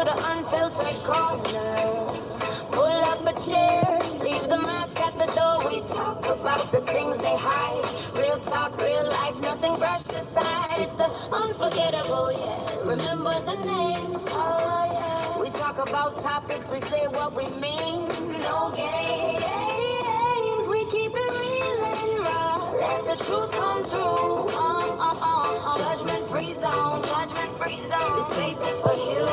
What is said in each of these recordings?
the unfiltered corner. Pull up a chair, leave the mask at the door. We talk about the things they hide. Real talk, real life, nothing brushed aside. It's the unforgettable, yeah. Remember the name, oh yeah. We talk about topics, we say what we mean. No games, we keep it real and raw. Let the truth come through. Judgment free zone, judgment free zone. This space is for you.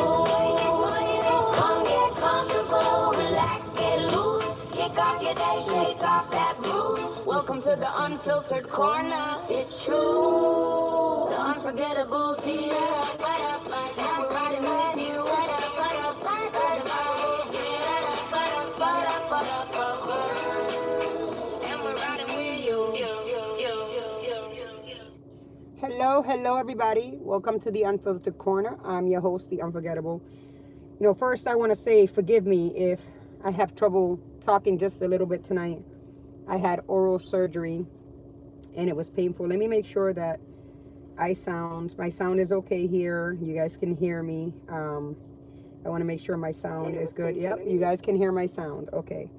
Come get comfortable, relax, get loose. Kick off your day, shake off that blues. Welcome to the unfiltered corner. It's true. The unforgettables here. And we're riding with you. And we're riding with you. Hello, everybody. Welcome to the Unfiltered Corner. I'm your host, the Unforgettable. First I want to say forgive me if I have trouble talking just a little bit tonight. I had oral surgery and it was painful. Let me make sure that my sound is okay here. You guys can hear me. I want to make sure my sound is good. Yep, you guys can hear my sound. Okay.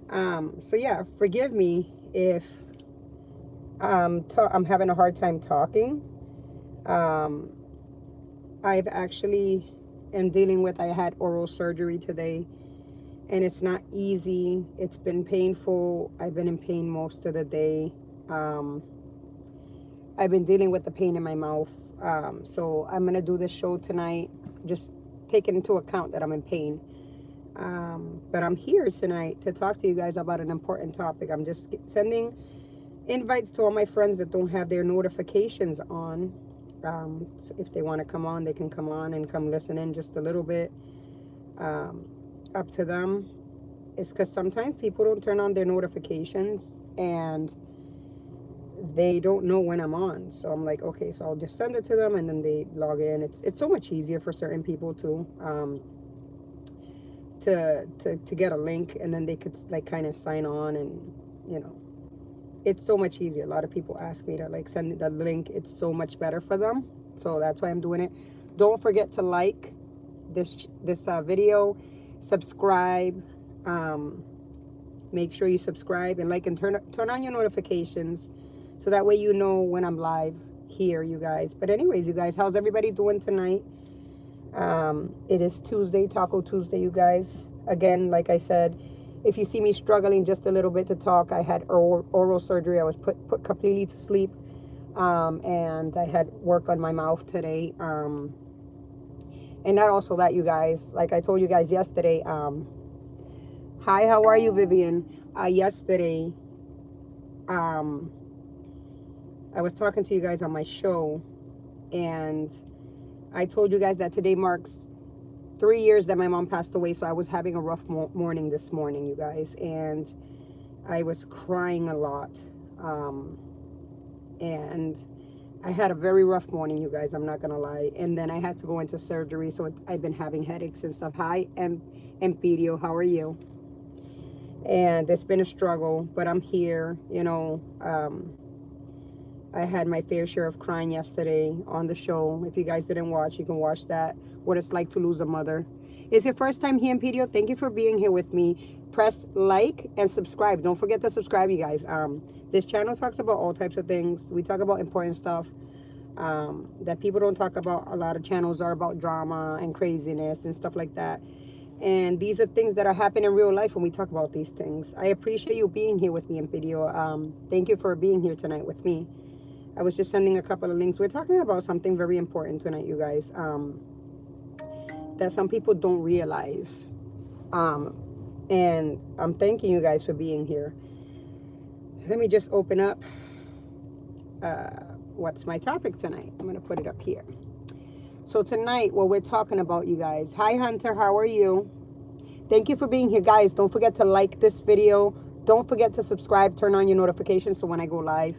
So yeah, forgive me if I'm having a hard time talking. I've actually am dealing with, I had oral surgery today and it's not easy. It's been painful. I've been in pain most of the day. I've been dealing with the pain in my mouth. So I'm going to do this show tonight, just taking into account that I'm in pain. But I'm here tonight to talk to you guys about an important topic. I'm just sending invites to all my friends that don't have their notifications on. So if they want to come on, they can come on and come listen in just a little bit. Up to them. It's because sometimes people don't turn on their notifications and they don't know when I'm on. So I'm like, okay, so I'll just send it to them and then they log in. It's so much easier for certain people too, to get a link and then they could like kind of sign on and it's so much easier. A lot of people ask me to like send the link. It's so much better for them. So that's why I'm doing it. Don't forget to like this video, subscribe. Make sure you subscribe and like and turn on your notifications so that way you know when I'm live here, you guys. But anyways, you guys, how's everybody doing tonight? It is Tuesday, Taco Tuesday, you guys. Again, like I said, if you see me struggling just a little bit to talk, I had oral surgery. I was put completely to sleep. And I had work on my mouth today. And not also that, you guys, like I told you guys yesterday, hi, how are you, Vivian? Yesterday, I was talking to you guys on my show, and I told you guys that today marks 3 years that my mom passed away. So I was having a rough morning this morning, you guys, and I was crying a lot. And I had a very rough morning, you guys, I'm not gonna lie. And then I had to go into surgery, so I've been having headaches and stuff. Hi, Empidio, how are you? And it's been a struggle, but I'm here. I had my fair share of crying yesterday on the show. If you guys didn't watch, you can watch that. What it's like to lose a mother. It's your first time here, Empidio. Thank you for being here with me. Press like and subscribe. Don't forget to subscribe, you guys. This channel talks about all types of things. We talk about important stuff that people don't talk about. A lot of channels are about drama and craziness and stuff like that. And these are things that are happening in real life when we talk about these things. I appreciate you being here with me, Empidio. Thank you for being here tonight with me. I was just sending a couple of links. We're talking about something very important tonight, you guys, that some people don't realize. And I'm thanking you guys for being here. Let me just open up what's my topic tonight. I'm going to put it up here. So tonight, what we're talking about, you guys. Hi, Hunter. How are you? Thank you for being here, guys. Don't forget to like this video. Don't forget to subscribe. Turn on your notifications so when I go live.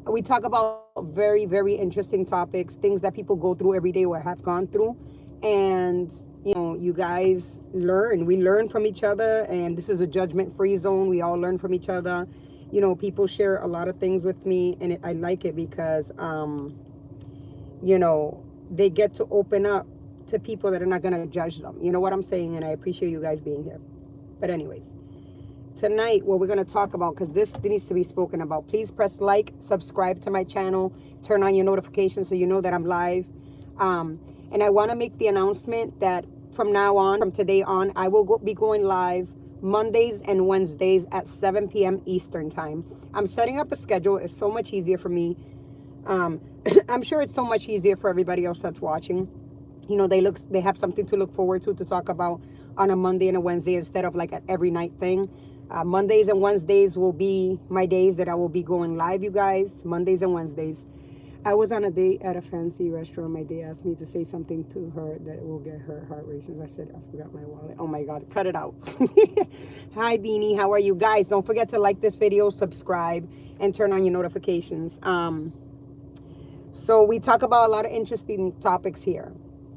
We talk about very, very interesting topics, things that people go through every day or have gone through. And, you guys learn. We learn from each other. And this is a judgment-free zone. We all learn from each other. People share a lot of things with me. And I like it because, they get to open up to people that are not going to judge them. You know what I'm saying? And I appreciate you guys being here. But anyways, tonight what we're going to talk about, because this needs to be spoken about, please press like, subscribe to my channel, turn on your notifications so you know that I'm live. And I want to make the announcement that from now on, from today on, I will be going live Mondays and Wednesdays at 7 p.m. Eastern time. I'm setting up a schedule. It's so much easier for me. I'm sure it's so much easier for everybody else that's watching. You know, they have something to look forward to talk about on a Monday and a Wednesday instead of like an every night thing. Mondays and Wednesdays will be my days that I will be going live, you guys. Mondays and Wednesdays. I was on a date at a fancy restaurant. My date asked me to say something to her that will get her heart racing. I said, I forgot my wallet. Oh my God, cut it out. Hi, Beanie. How are you guys? Don't forget to like this video, subscribe, and turn on your notifications. So we talk about a lot of interesting topics here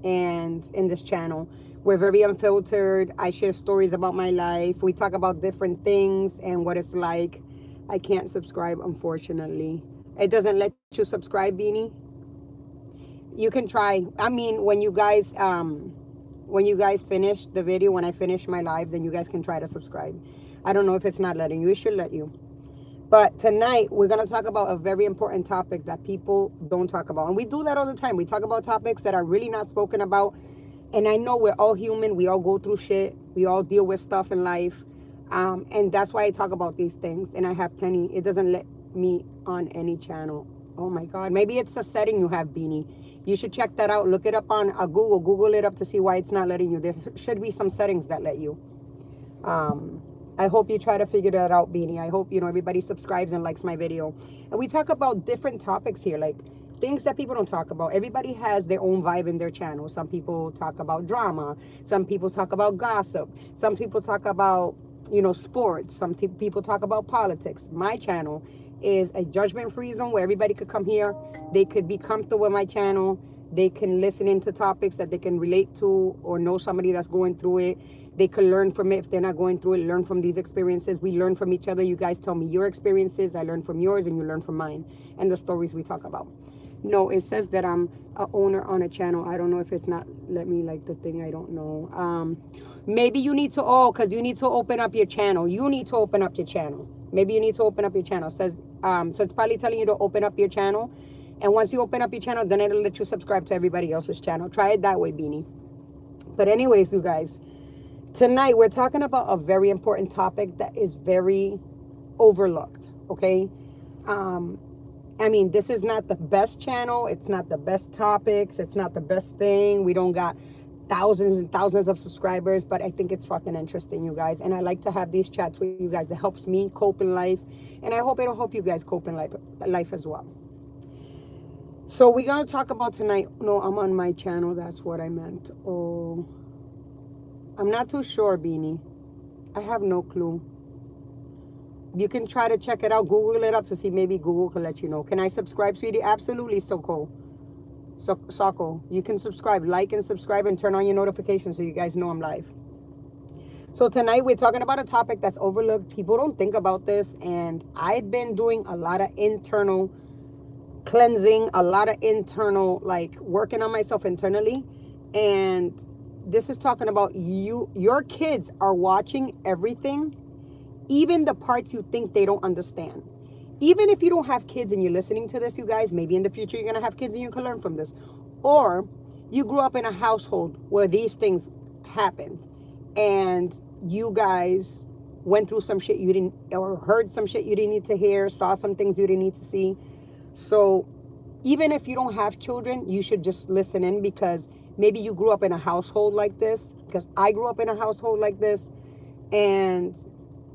and in this channel. We're very unfiltered. I share stories about my life. We talk about different things and what it's like. I can't subscribe, unfortunately. It doesn't let you subscribe, Beanie. You can try. I mean, when you guys finish the video, when I finish my live, then you guys can try to subscribe. I don't know if it's not letting you. It should let you. But tonight, we're going to talk about a very important topic that people don't talk about. And we do that all the time. We talk about topics that are really not spoken about. And I know we're all human. We all go through shit. We all deal with stuff in life. And that's why I talk about these things. And I have plenty. It doesn't let me on any channel. Oh my God. Maybe it's a setting you have, Beanie. You should check that out. Look it up on Google. Google it up to see why it's not letting you. There should be some settings that let you. I hope you try to figure that out, Beanie. I hope, you know, everybody subscribes and likes my video. And we talk about different topics here, like things that people don't talk about. Everybody has their own vibe in their channel. Some people talk about drama. Some people talk about gossip. Some people talk about, you know, sports. Some people talk about politics. My channel is a judgment-free zone where everybody could come here. They could be comfortable with my channel. They can listen into topics that they can relate to or know somebody that's going through it. They can learn from it if they're not going through it. Learn from these experiences. We learn from each other. You guys tell me your experiences. I learn from yours and you learn from mine and the stories we talk about. No, it says that I'm a owner on a channel. I don't know if it's not let me like the thing. I don't know. Maybe you need to, because you need to open up your channel. You need to open up your channel. Maybe you need to open up your channel. It says, so it's probably telling you to open up your channel. And once you open up your channel, then it'll let you subscribe to everybody else's channel. Try it that way, Beanie. But anyways, you guys, tonight we're talking about a very important topic that is very overlooked, okay? I mean, this is not the best channel. It's not the best topics. It's not the best thing. We don't got thousands and thousands of subscribers, but I think it's fucking interesting, you guys. And I like to have these chats with you guys. It helps me cope in life. And I hope it'll help you guys cope in life as well. So we're going to talk about tonight. No, I'm on my channel. That's what I meant. Oh, I'm not too sure, Beanie. I have no clue. You can try to check it out. Google it up to see. Maybe Google can let you know. Can I subscribe, sweetie? Absolutely, Soko. Soko. You can subscribe. Like and subscribe and turn on your notifications so you guys know I'm live. So tonight we're talking about a topic that's overlooked. People don't think about this. And I've been doing a lot of internal cleansing, a lot of internal, like working on myself internally. And this is talking about you. Your kids are watching everything, even the parts you think they don't understand. Even if you don't have kids and you're listening to this, you guys, maybe in the future you're going to have kids and you can learn from this. Or you grew up in a household where these things happened and you guys went through some shit you didn't, or heard some shit you didn't need to hear, saw some things you didn't need to see. So even if you don't have children, you should just listen in, because maybe you grew up in a household like this, because I grew up in a household like this, and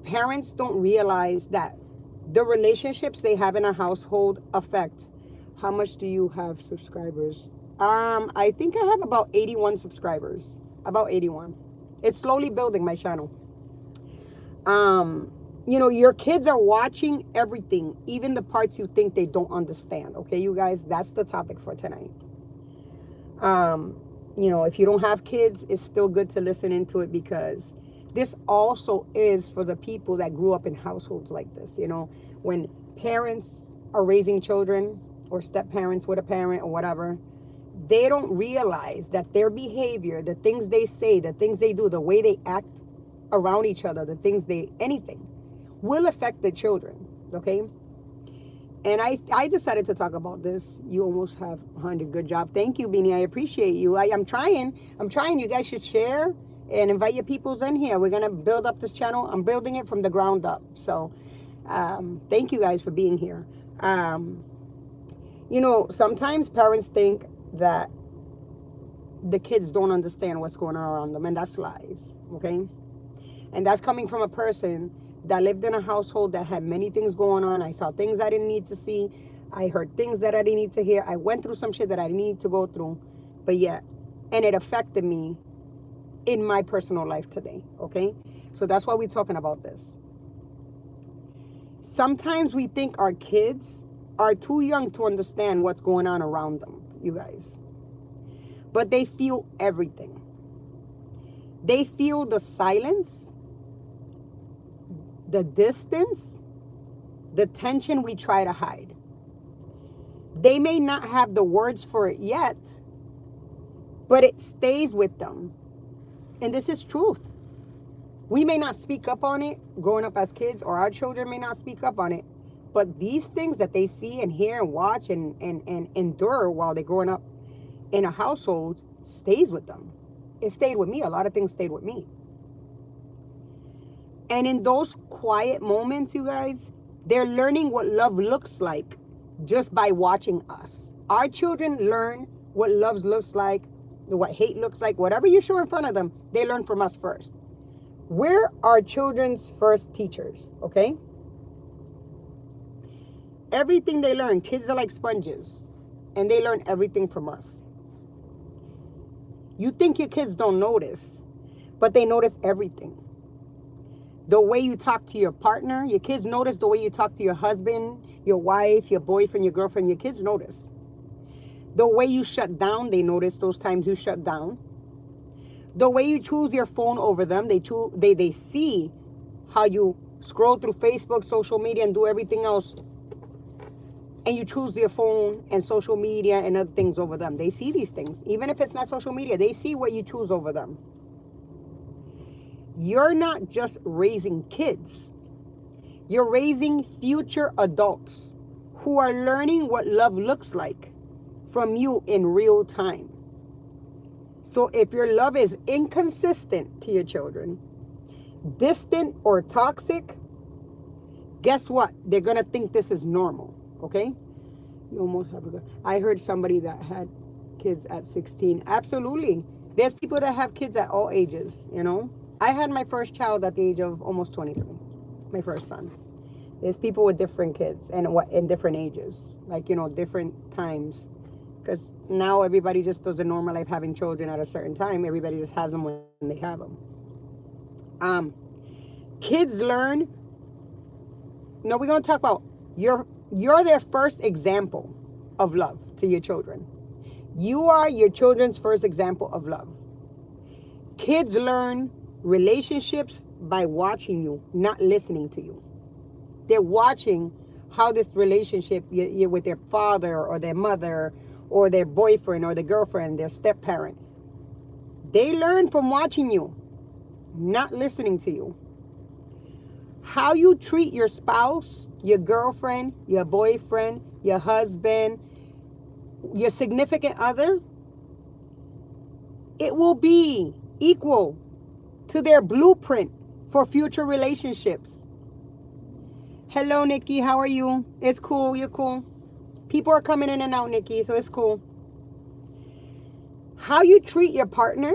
parents don't realize that the relationships they have in a household affect. How much do you have subscribers? I think I have about 81 subscribers. About 81. It's slowly building, my channel. You know, your kids are watching everything, even the parts you think they don't understand. Okay, you guys, that's the topic for tonight. You know, if you don't have kids, it's still good to listen into it, because this also is for the people that grew up in households like this. You know, when parents are raising children, or step parents with a parent or whatever, they don't realize that their behavior, the things they say, the things they do, the way they act around each other, the things anything will affect the children, okay? And I decided to talk about this. You almost have 100. Good job. Thank you, Beanie. I appreciate you. I'm trying. You guys should share and invite your peoples in here. We're going to build up this channel. I'm building it from the ground up. So thank you guys for being here. You know, sometimes parents think that the kids don't understand what's going on around them, and that's lies, okay? And that's coming from a person that lived in a household that had many things going on. I saw things I didn't need to see. I heard things that I didn't need to hear. I went through some shit that I didn't need to go through. But yet, and it affected me in my personal life today, okay? So that's why we're talking about this. Sometimes we think our kids are too young to understand what's going on around them, you guys. But they feel everything. They feel the silence, the distance, the tension we try to hide. They may not have the words for it yet, but it stays with them. And this is truth. We may not speak up on it growing up as kids, or our children may not speak up on it, but these things that they see and hear and watch and endure while they're growing up in a household stays with them. It stayed with me. A lot of things stayed with me. And in those quiet moments, you guys, they're learning what love looks like just by watching us. Our children learn what love looks like, what hate looks like, whatever you show in front of them, they learn from us first. We're our children's first teachers, okay? Everything they learn, kids are like sponges, and they learn everything from us. You think your kids don't notice, but they notice everything. The way you talk to your partner, your kids notice the way you talk to your husband, your wife, your boyfriend, your girlfriend, your kids notice. The way you shut down, they notice those times you shut down. The way you choose your phone over them, they see how you scroll through Facebook, social media, and do everything else. And you choose your phone and social media and other things over them. They see these things. Even if it's not social media, they see what you choose over them. You're not just raising kids. You're raising future adults who are learning what love looks like from you in real time. So if your love is inconsistent to your children, distant or toxic, guess what? They're going to think this is normal, okay? You almost have I heard somebody that had kids at 16. Absolutely. There's people that have kids at all ages, you know? I had my first child at the age of almost 23, my first son. There's people with different kids and in different ages, like, you know, different times. Because now everybody just does a normal life having children at a certain time. Everybody just has them when they have them. Kids learn. No, we're going to talk about you're their first example of love to your children. You are your children's first example of love. Kids learn relationships by watching you, not listening to you. They're watching how this relationship you with their father or their mother or their boyfriend or their girlfriend, their step-parent. They learn from watching you, not listening to you. How you treat your spouse, your girlfriend, your boyfriend, your husband, your significant other, it will be equal to their blueprint for future relationships. Hello, Nikki. How are you? It's cool. You're cool. People are coming in and out, Nikki, so it's cool. How you treat your partner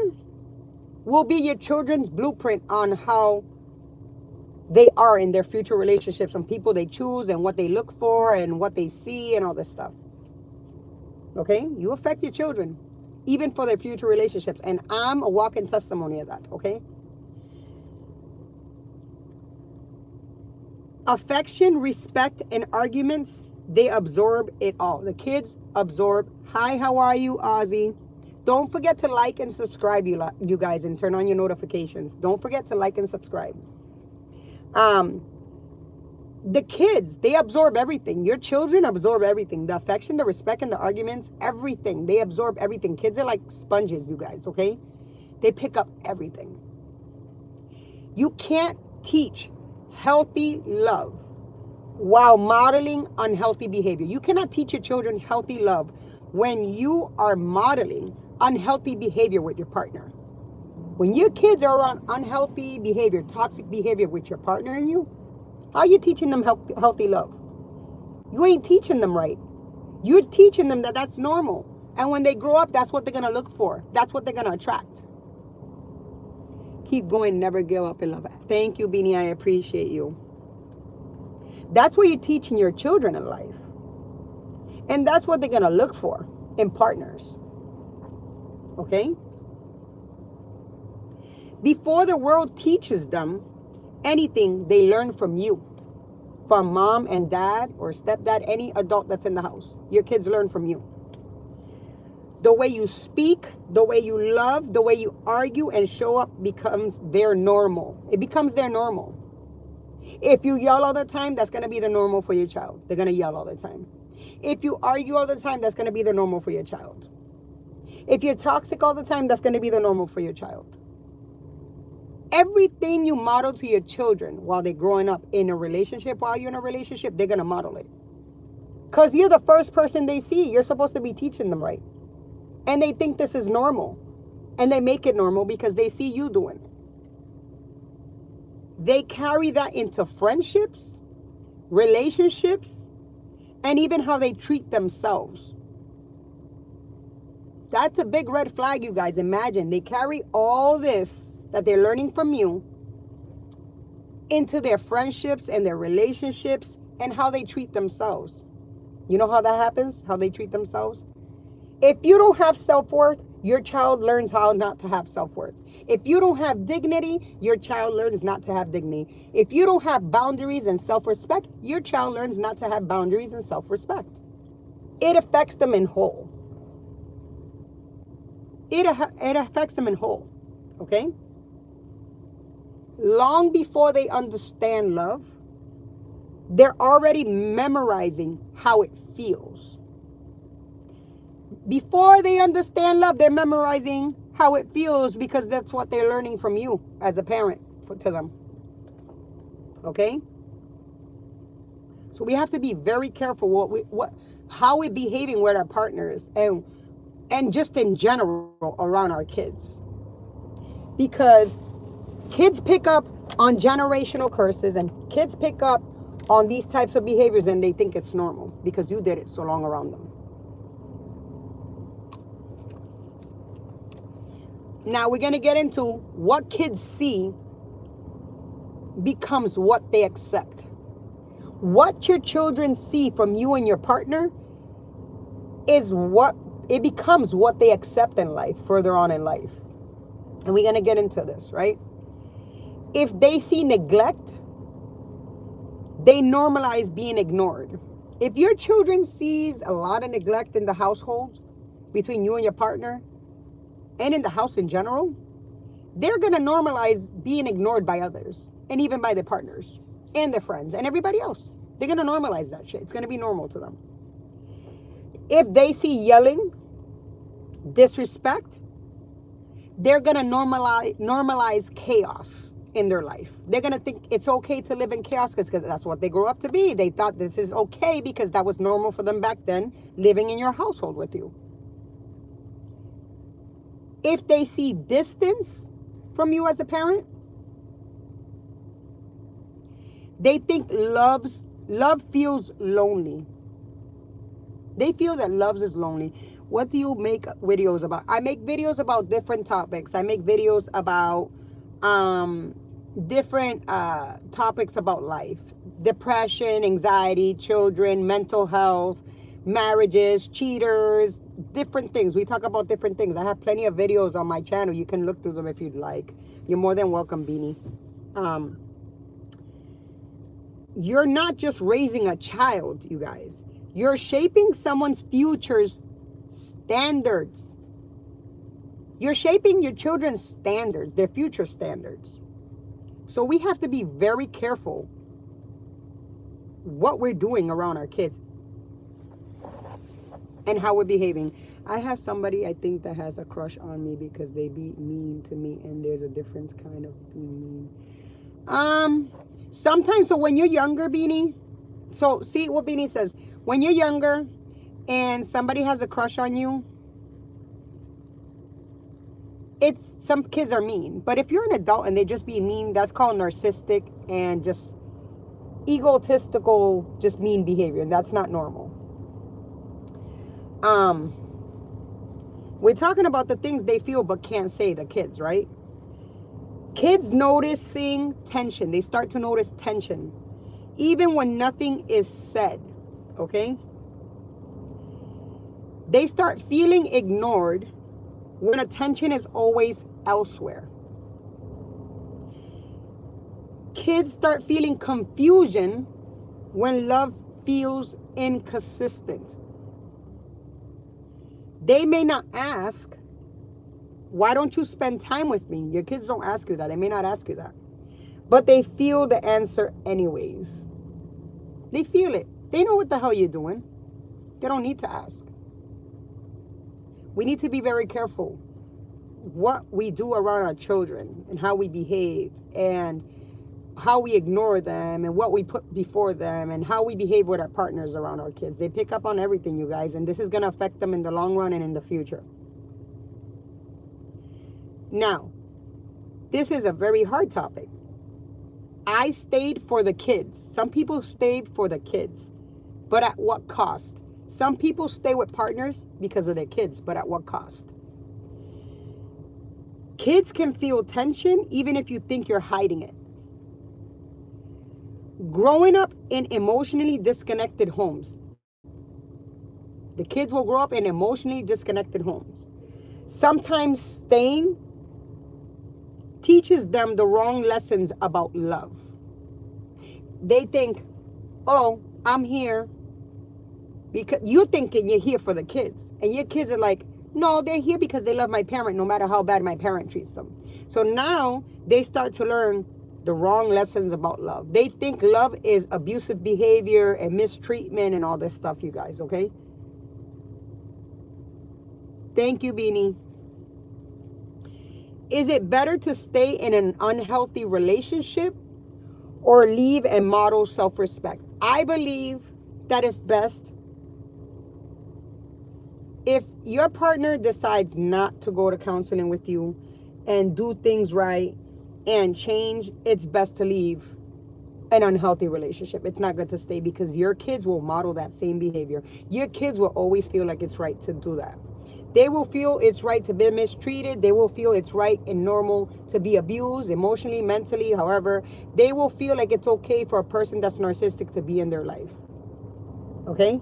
will be your children's blueprint on how they are in their future relationships and people they choose and what they look for and what they see and all this stuff. Okay? You affect your children, even for their future relationships. And I'm a walking testimony of that, okay? Affection, respect, and arguments, they absorb it all. The kids absorb. Hi, how are you, Ozzy? Don't forget to like and subscribe, you guys, and turn on your notifications. Don't forget to like and subscribe. The kids, they absorb everything. Your children absorb everything. The affection, the respect, and the arguments, everything. They absorb everything. Kids are like sponges, you guys, okay? They pick up everything. You can't teach healthy love while modeling unhealthy behavior. You cannot teach your children healthy love when you are modeling unhealthy behavior with your partner. When your kids are around unhealthy behavior, toxic behavior with your partner and you, how are you teaching them healthy love? You ain't teaching them right. You're teaching them that that's normal. And when they grow up, that's what they're going to look for. That's what they're going to attract. Keep going, never give up in love. Thank you, Beanie. I appreciate you. That's what you're teaching your children in life. And that's what they're going to look for in partners. Okay? Before the world teaches them anything, they learn from you. From mom and dad or stepdad, any adult that's in the house. Your kids learn from you. The way you speak, the way you love, the way you argue and show up becomes their normal. It becomes their normal. If you yell all the time, that's going to be the normal for your child. They're going to yell all the time. If you argue all the time, that's going to be the normal for your child. If you're toxic all the time, that's going to be the normal for your child. Everything you model to your children while they're growing up in a relationship, while you're in a relationship, they're going to model it. Because you're the first person they see. You're supposed to be teaching them right. And they think this is normal. And they make it normal because they see you doing it. They carry that into friendships, relationships, and even how they treat themselves. That's a big red flag, you guys. Imagine they carry all this that they're learning from you into their friendships and their relationships and how they treat themselves. You know how that happens? How they treat themselves? If you don't have self-worth, your child learns how not to have self-worth. If you don't have dignity, your child learns not to have dignity. If you don't have boundaries and self-respect, your child learns not to have boundaries and self-respect. It affects them in whole. It affects them in whole, okay? Long before they understand love, they're already memorizing how it feels. Before they understand love, they're memorizing how it feels because that's what they're learning from you as a parent to them. Okay? So we have to be very careful how we're behaving with our partners and just in general around our kids. Because kids pick up on generational curses and kids pick up on these types of behaviors and they think it's normal because you did it so long around them. Now we're going to get into what kids see becomes what they accept. What your children see from you and your partner is what it becomes what they accept in life further on in life. And we're going to get into this, right? If they see neglect, they normalize being ignored. If your children sees a lot of neglect in the household between you and your partner and in the house in general, they're going to normalize being ignored by others and even by their partners and their friends and everybody else. They're going to normalize that shit. It's going to be normal to them. If they see yelling, disrespect, they're going to normalize chaos in their life. They're going to think it's okay to live in chaos because that's what they grew up to be. They thought this is okay because that was normal for them back then, living in your household with you. If they see distance from you as a parent, they think love feels lonely. They feel that love is lonely. What do you make videos about? I make videos about different topics. I make videos about different topics about life. Depression, anxiety, children, mental health, marriages, cheaters, different things. We talk about different things. I have plenty of videos on my channel. You can look through them if you'd like. You're more than welcome, Beanie. You're not just raising a child, you guys. You're shaping someone's future's standards. You're shaping your children's standards, their future standards. So we have to be very careful what we're doing around our kids and how we're behaving. I have somebody I think that has a crush on me because they be mean to me, and there's a difference kind of being mean. Sometimes, so when you're younger, Beanie, so see what Beanie says. When you're younger and somebody has a crush on you, it's some kids are mean. But if you're an adult and they just be mean, that's called narcissistic and just egotistical, just mean behavior. That's not normal. We're talking about the things they feel but can't say, the kids, right? Kids noticing tension. They start to notice tension even when nothing is said, okay? They start feeling ignored when attention is always elsewhere. Kids start feeling confusion when love feels inconsistent. They may not ask, why don't you spend time with me? Your kids don't ask you that. They may not ask you that. But they feel the answer anyways. They feel it. They know what the hell you're doing. They don't need to ask. We need to be very careful what we do around our children and how we behave and how we ignore them and what we put before them and how we behave with our partners around our kids. They pick up on everything, you guys, and this is going to affect them in the long run and in the future. Now, this is a very hard topic. I stayed for the kids. Some people stayed for the kids, but at what cost? Some people stay with partners because of their kids, but at what cost? Kids can feel tension even if you think you're hiding it. Growing up in emotionally disconnected homes. The kids will grow up in emotionally disconnected homes. Sometimes staying teaches them the wrong lessons about love. They think, oh, I'm here because you're thinking you're here for the kids. And your kids are like, no, they're here because they love my parent no matter how bad my parent treats them. So now they start to learn the wrong lessons about love. They think love is abusive behavior and mistreatment and all this stuff, you guys, okay? Thank you, Beanie. Is it better to stay in an unhealthy relationship or leave and model self-respect? I believe that it's best if your partner decides not to go to counseling with you and do things right and change. It's best to leave an unhealthy relationship. It's not good to stay because your kids will model that same behavior. Your kids will always feel like it's right to do that. They will feel it's right to be mistreated. They will feel it's right and normal to be abused emotionally, mentally, however. They will feel like it's okay for a person that's narcissistic to be in their life. Okay?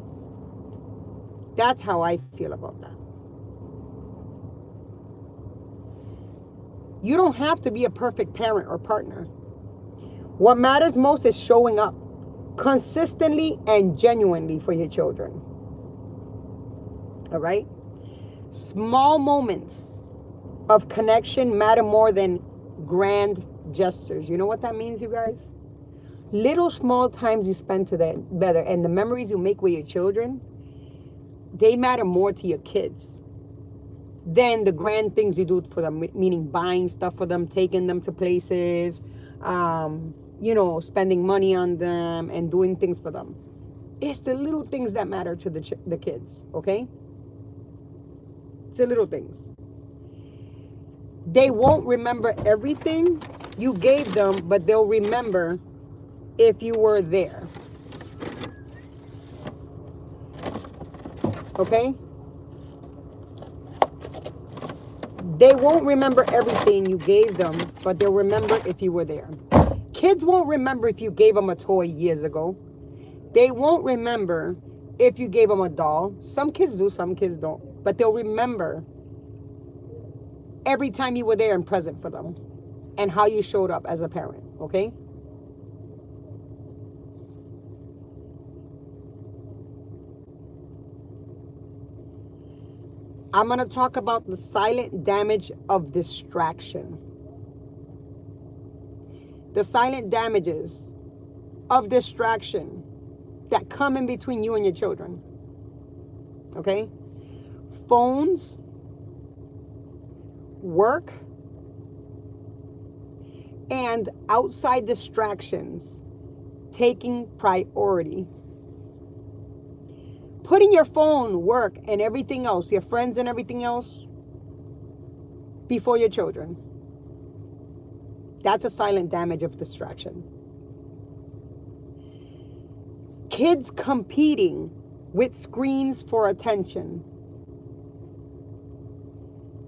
That's how I feel about that. You don't have to be a perfect parent or partner. What matters most is showing up consistently and genuinely for your children. All right? Small moments of connection matter more than grand gestures. You know what that means, you guys? Little small times you spend together and the memories you make with your children, they matter more to your kids than the grand things you do for them, meaning buying stuff for them, taking them to places, spending money on them and doing things for them. It's the little things that matter to the kids, okay? It's the little things. They won't remember everything you gave them, but they'll remember if you were there. Okay? They won't remember everything you gave them, but they'll remember if you were there. Kids won't remember if you gave them a toy years ago. They won't remember if you gave them a doll. Some kids do, some kids don't. But they'll remember every time you were there and present for them and how you showed up as a parent, okay? I'm going to talk about the silent damage of distraction. The silent damages of distraction that come in between you and your children. Okay? Phones, work, and outside distractions taking priority. Putting your phone, work, and everything else, your friends and everything else, before your children. That's a silent damage of distraction. Kids competing with screens for attention.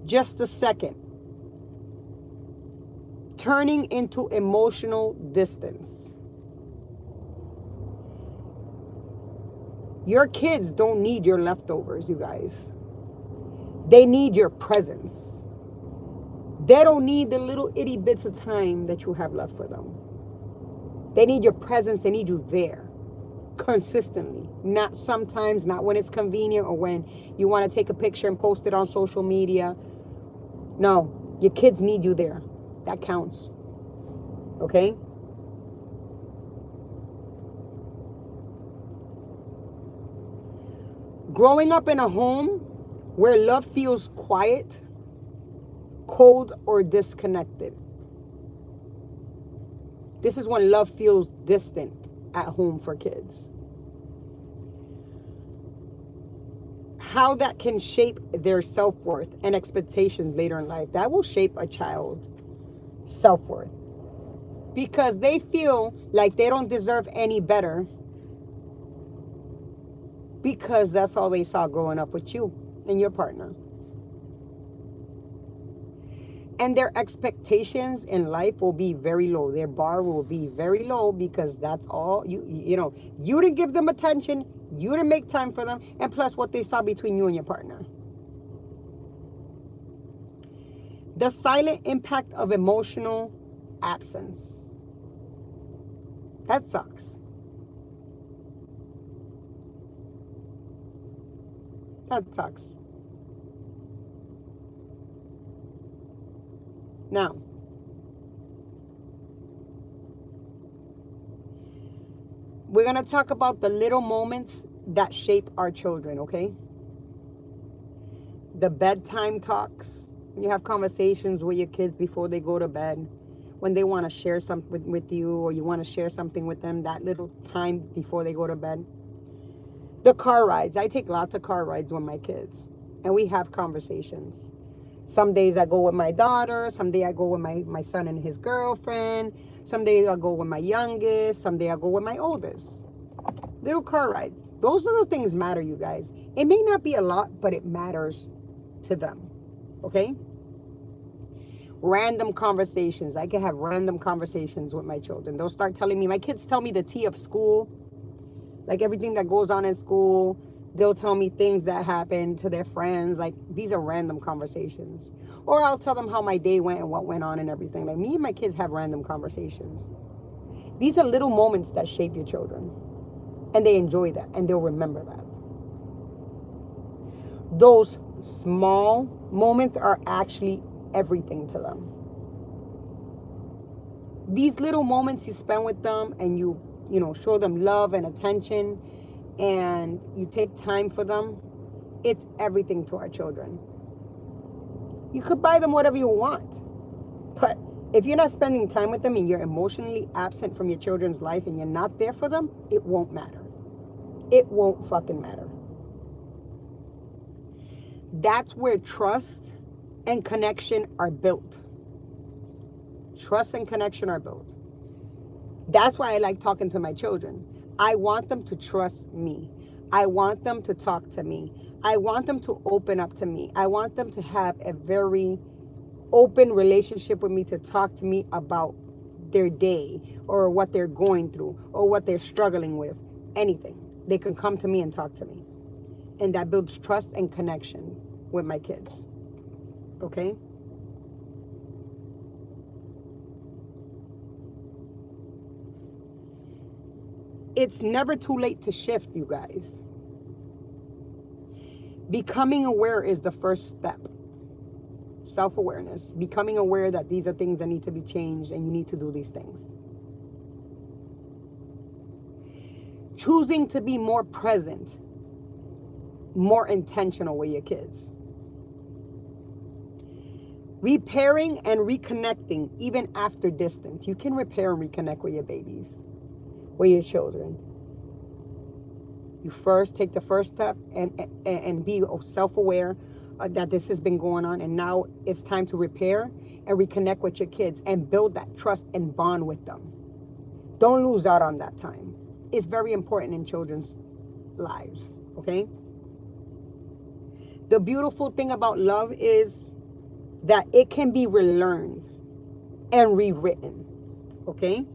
Just a second. Turning into emotional distance. Your kids don't need your leftovers, you guys. They need your presence. They don't need the little itty bits of time that you have left for them. They need your presence. They need you there consistently. Not sometimes, not when it's convenient or when you want to take a picture and post it on social media. No, your kids need you there. That counts. Okay? Growing up in a home where love feels quiet, cold, or disconnected. This is when love feels distant at home for kids. How that can shape their self-worth and expectations later in life. That will shape a child's self-worth. Because they feel like they don't deserve any better. Because that's all they saw growing up with you and your partner. And their expectations in life will be very low. Their bar will be very low because that's all you know. You didn't give them attention. You didn't make time for them. And plus what they saw between you and your partner. The silent impact of emotional absence. That sucks. That sucks. Now, we're going to talk about the little moments that shape our children, okay? The bedtime talks. When you have conversations with your kids before they go to bed. When they want to share something with you or you want to share something with them, that little time before they go to bed. The car rides. I take lots of car rides with my kids. And we have conversations. Some days I go with my daughter. Some day I go with my son and his girlfriend. Some days I go with my youngest. Some day I go with my oldest. Little car rides. Those little things matter, you guys. It may not be a lot, but it matters to them. Okay? Random conversations. I can have random conversations with my children. They'll start telling me. My kids tell me the tea of school. Like everything that goes on in school. They'll tell me things that happen to their friends. Like, these are random conversations. Or I'll tell them how my day went and what went on and everything. Like, me and my kids have random conversations. These are little moments that shape your children. And they enjoy that. And they'll remember that. Those small moments are actually everything to them. These little moments you spend with them and you show them love and attention and you take time for them, it's everything to our children. You could buy them whatever you want, but if you're not spending time with them and you're emotionally absent from your children's life and you're not there for them, it won't matter. It won't fucking matter. That's where trust and connection are built. Trust and connection are built. That's why I like talking to my children. I want them to trust me. I want them to talk to me. I want them to open up to me. I want them to have a very open relationship with me, to talk to me about their day or what they're going through or what they're struggling with. Anything. They can come to me and talk to me. And that builds trust and connection with my kids. Okay? It's never too late to shift, you guys. Becoming aware is the first step. Self-awareness. Becoming aware that these are things that need to be changed and you need to do these things. choosing to be more present, more intentional with your kids. Repairing and reconnecting even after distance. You can repair and reconnect with your babies, with your children. You first take the first step and be self-aware that this has been going on, and now it's time to repair and reconnect with your kids and build that trust and bond with them. Don't lose out on that time. It's very important in children's lives, okay? The beautiful thing about love is that it can be relearned and rewritten, okay?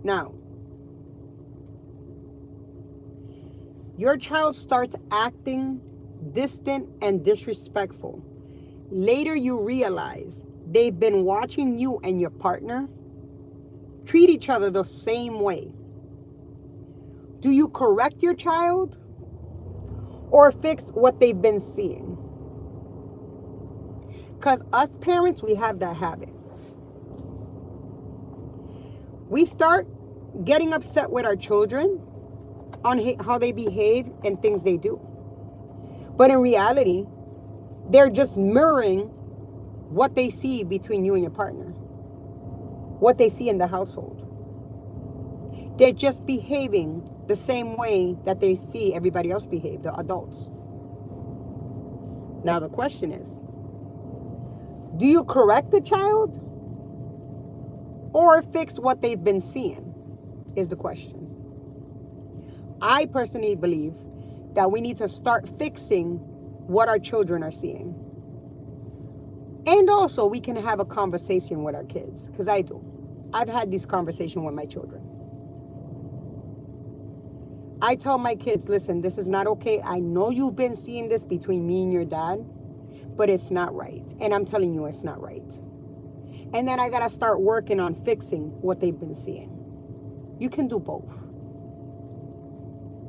Now, your child starts acting distant and disrespectful. Later, you realize they've been watching you and your partner treat each other the same way. Do you correct your child or fix what they've been seeing? Because us parents, we have that habit. We start getting upset with our children on how they behave and things they do. But in reality, they're just mirroring what they see between you and your partner, what they see in the household. They're just behaving the same way that they see everybody else behave, the adults. Now the question is, do you correct the child or fix what they've been seeing is the question. I personally believe that we need to start fixing what our children are seeing. And also we can have a conversation with our kids, because I do. I've had this conversation with my children. I tell my kids, listen, this is not okay. I know you've been seeing this between me and your dad, but it's not right. And I'm telling you, it's not right. And then I got to start working on fixing what they've been seeing. You can do both.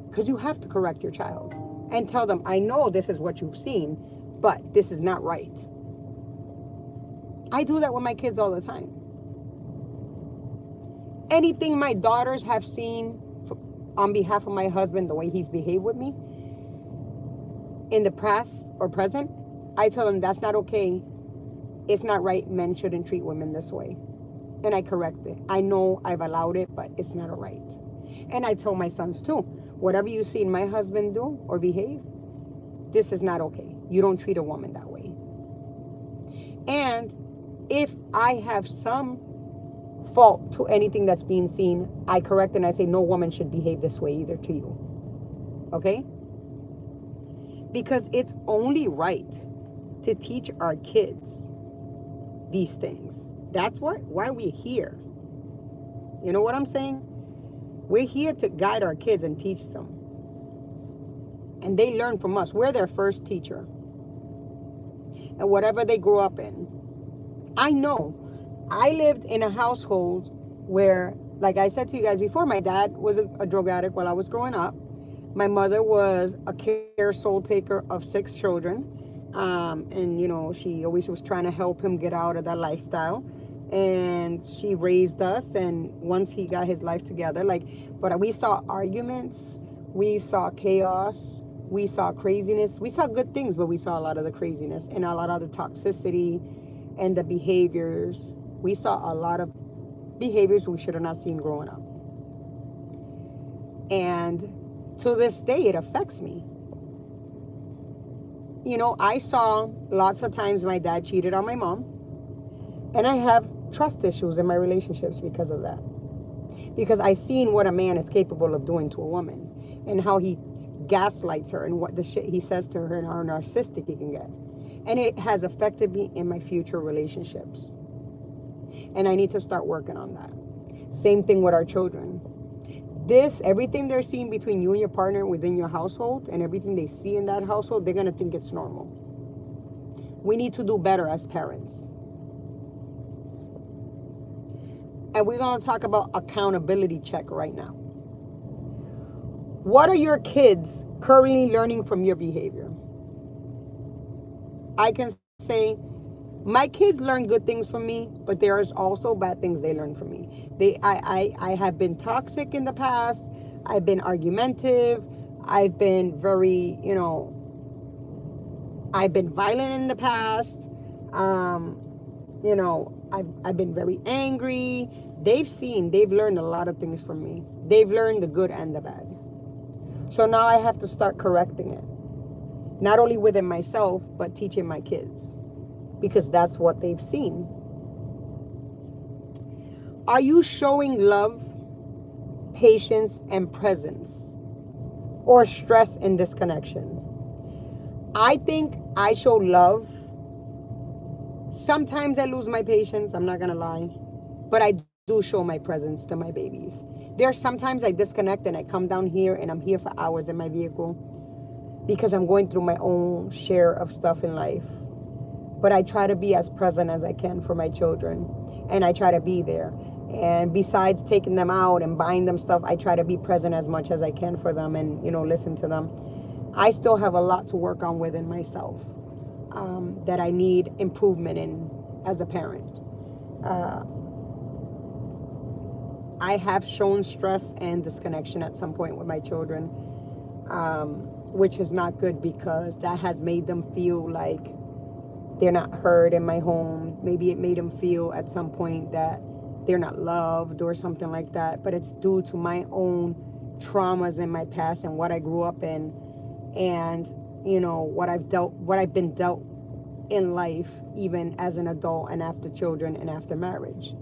Because you have to correct your child and tell them, I know this is what you've seen, but this is not right. I do that with my kids all the time. Anything my daughters have seen on behalf of my husband, the way he's behaved with me in the past or present, I tell them that's not okay. It's not right. Men shouldn't treat women this way. And I correct it. I know I've allowed it, but it's not all right. And I tell my sons too, whatever you see my husband do or behave, this is not okay. You don't treat a woman that way. And if I have some fault to anything that's being seen, I correct and I say no woman should behave this way either to you. Okay? Because it's only right to teach our kids these things. That's why we're here. You know what I'm saying? We're here to guide our kids and teach them. And they learn from us. We're their first teacher. And whatever they grew up in. I know. I lived in a household where, like I said to you guys before, my dad was a drug addict while I was growing up. My mother was a care soul taker of 6 children. And, you know, she always was trying to help him get out of that lifestyle. And she raised us. And once he got his life together, but we saw arguments. We saw chaos. We saw craziness. We saw good things, but we saw a lot of the craziness and a lot of the toxicity and the behaviors. We saw a lot of behaviors we should have not seen growing up. And to this day, it affects me. You know, I saw lots of times my dad cheated on my mom. And I have trust issues in my relationships because of that. Because I seen what a man is capable of doing to a woman. And how he gaslights her and what the shit he says to her and how narcissistic he can get. And it has affected me in my future relationships. And I need to start working on that. Same thing with our children. Everything they're seeing between you and your partner within your household and everything they see in that household, they're going to think it's normal. We need to do better as parents. And we're going to talk about accountability check right now. What are your kids currently learning from your behavior? I can say My kids learn good things from me, but there's also bad things they learn from me. I have been toxic in the past. I've been argumentative. I've been very, I've been violent in the past. I've been very angry. They've learned a lot of things from me. They've learned the good and the bad. So now I have to start correcting it. Not only within myself, but teaching my kids. Because that's what they've seen. Are you showing love, patience, and presence? Or stress and disconnection? I think I show love. Sometimes I lose my patience, I'm not gonna lie. But I do show my presence to my babies. There are sometimes I disconnect and I come down here and I'm here for hours in my vehicle because I'm going through my own share of stuff in life. But I try to be as present as I can for my children. And I try to be there. And besides taking them out and buying them stuff, I try to be present as much as I can for them and, listen to them. I still have a lot to work on within myself that I need improvement in as a parent. I have shown stress and disconnection at some point with my children, which is not good because that has made them feel like they're not heard in my home. Maybe it made them feel at some point that they're not loved or something like that. But it's due to my own traumas in my past and what I grew up in, and what I've been dealt in life, even as an adult and after children and after marriage,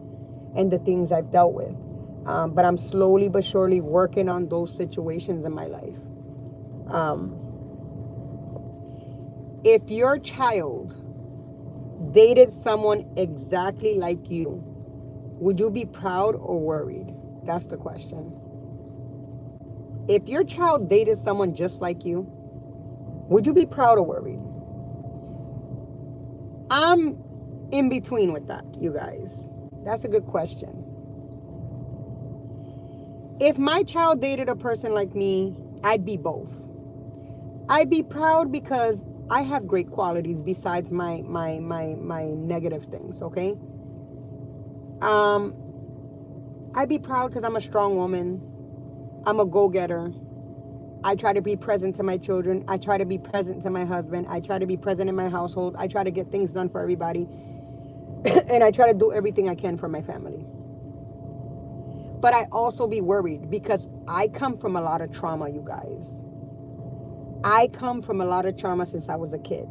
and the things I've dealt with. But I'm slowly but surely working on those situations in my life. If your child dated someone exactly like you, would you be proud or worried? That's the question. If your child dated someone just like you, would you be proud or worried? I'm in between with that, you guys. That's a good question. If my child dated a person like me, I'd be both. I'd be proud because I have great qualities besides my negative things, okay? I'd be proud because I'm a strong woman. I'm a go-getter. I try to be present to my children. I try to be present to my husband. I try to be present in my household. I try to get things done for everybody. And I try to do everything I can for my family. But I also be worried because I come from a lot of trauma, you guys. I come from a lot of trauma since I was a kid.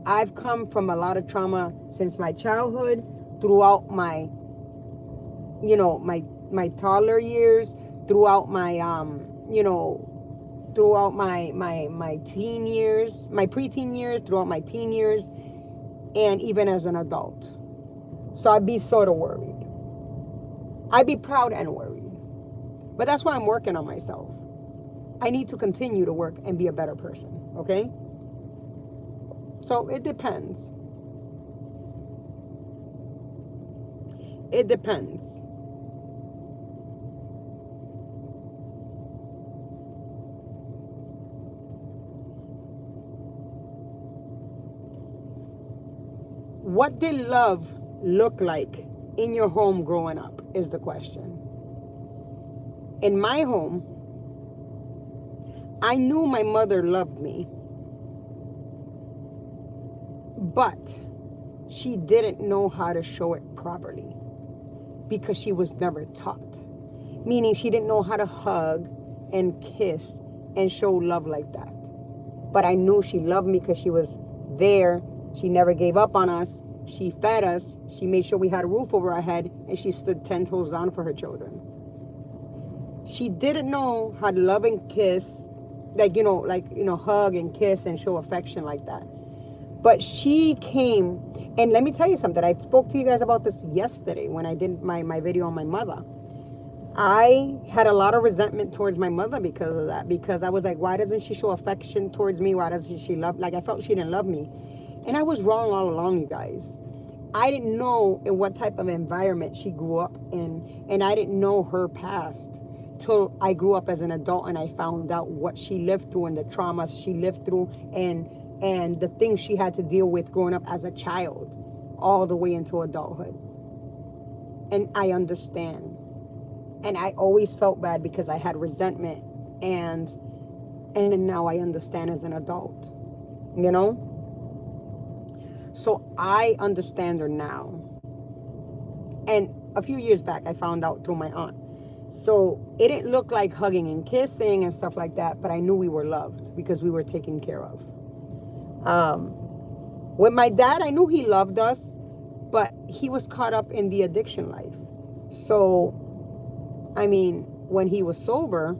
I've come from a lot of trauma since my childhood, throughout my, my toddler years, throughout my, throughout my teen years, my preteen years, throughout my teen years, and even as an adult. So I'd be sort of worried. I'd be proud and worried. But that's why I'm working on myself. I need to continue to work and be a better person, okay? So it depends. It depends. What did love look like in your home growing up is the question. In my home, I knew my mother loved me, but she didn't know how to show it properly because she was never taught. Meaning she didn't know how to hug and kiss and show love like that. But I knew she loved me because she was there. She never gave up on us. She fed us. She made sure we had a roof over our head, and she stood 10 toes down for her children. She didn't know how to love and kiss, hug and kiss and show affection like that. But she came, and let me tell you something. I spoke to you guys about this yesterday when I did my video on my mother. I had a lot of resentment towards my mother because of that. Because I was like, why doesn't she show affection towards me? Why doesn't she love? Like, I felt she didn't love me. And I was wrong all along, you guys. I didn't know in what type of environment she grew up in. And I didn't know her past till I grew up as an adult and I found out what she lived through and the traumas she lived through and the things she had to deal with growing up as a child. all the way into adulthood. And I understand. And I always felt bad because I had resentment, and then now I understand as an adult, you know? So I understand her now. And a few years back, I found out through my aunt. So it didn't look like hugging and kissing and stuff like that, but I knew we were loved because we were taken care of. With my dad, I knew he loved us, but he was caught up in the addiction life. So, I mean, when he was sober,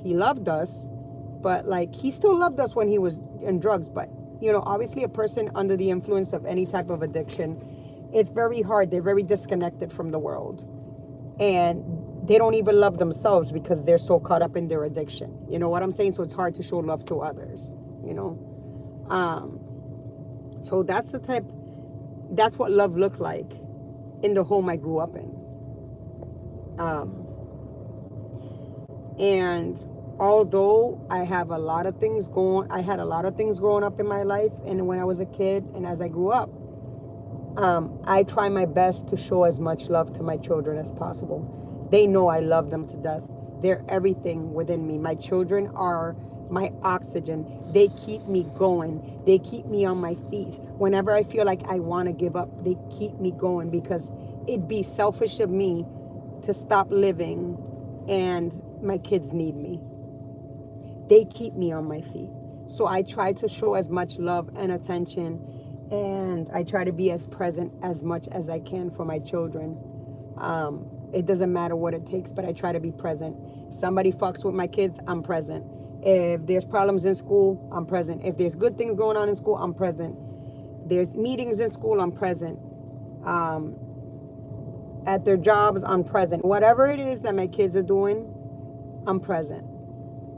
he loved us, but like he still loved us when he was in drugs. But, you know, obviously a person under the influence of any type of addiction, it's very hard. They're very disconnected from the world. And they don't even love themselves because they're so caught up in their addiction. You know what I'm saying? So it's hard to show love to others, you know? So that's what love looked like in the home I grew up in. And although I had a lot of things growing up in my life and when I was a kid and as I grew up, I try my best to show as much love to my children as possible. They know I love them to death. They're everything within me. My children are my oxygen. They keep me going. They keep me on my feet. Whenever I feel like I want to give up, they keep me going because it'd be selfish of me to stop living and my kids need me. They keep me on my feet. So I try to show as much love and attention, and I try to be as present as much as I can for my children. It doesn't matter what it takes, but I try to be present. If somebody fucks with my kids, I'm present. If there's problems in school, I'm present. If there's good things going on in school, I'm present. There's meetings in school, I'm present. At their jobs, I'm present. Whatever it is that my kids are doing, I'm present.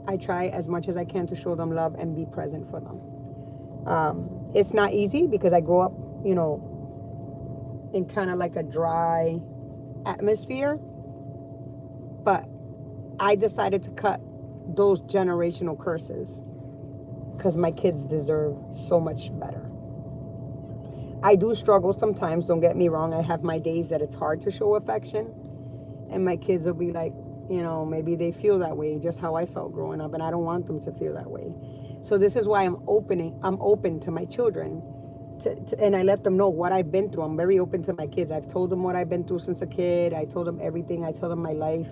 I try as much as I can to show them love and be present for them. It's not easy because I grew up, you know, in kind of like a dry atmosphere, but I decided to cut those generational curses because my kids deserve so much better. I do struggle sometimes, don't get me wrong. I have my days that it's hard to show affection, and my kids will be like, you know, maybe they feel that way, just how I felt growing up, and I don't want them to feel that way. So this is why I'm open to my children, and I let them know what I've been through. I'm very open to my kids. I've told them what I've been through since a kid. I told them everything. I told them my life.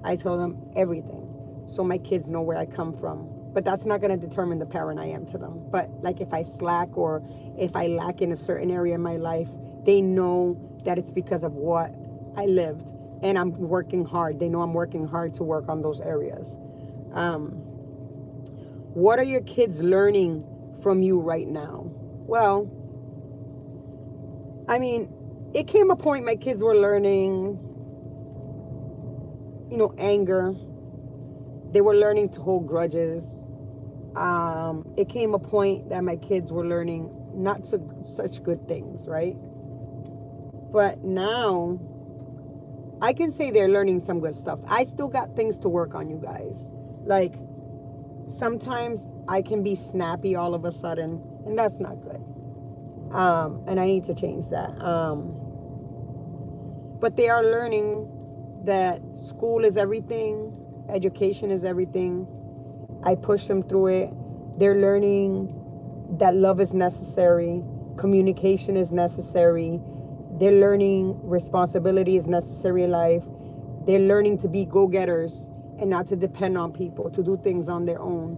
I told them everything. So my kids know where I come from. But that's not going to determine the parent I am to them. But like if I slack or if I lack in a certain area in my life, they know that it's because of what I lived. And I'm working hard. They know I'm working hard to work on those areas. What are your kids learning from you right now? Well, I mean, it came a point my kids were learning, you know, anger. They were learning to hold grudges. It came a point that my kids were learning not such good things, right? But now, I can say they're learning some good stuff. I still got things to work on, you guys. Like, sometimes I can be snappy all of a sudden, and that's not good. And I need to change that. But they are learning that school is everything, education is everything. I push them through it. They're learning that love is necessary, communication is necessary. They're learning responsibility is necessary in life. They're learning to be go-getters and not to depend on people, to do things on their own.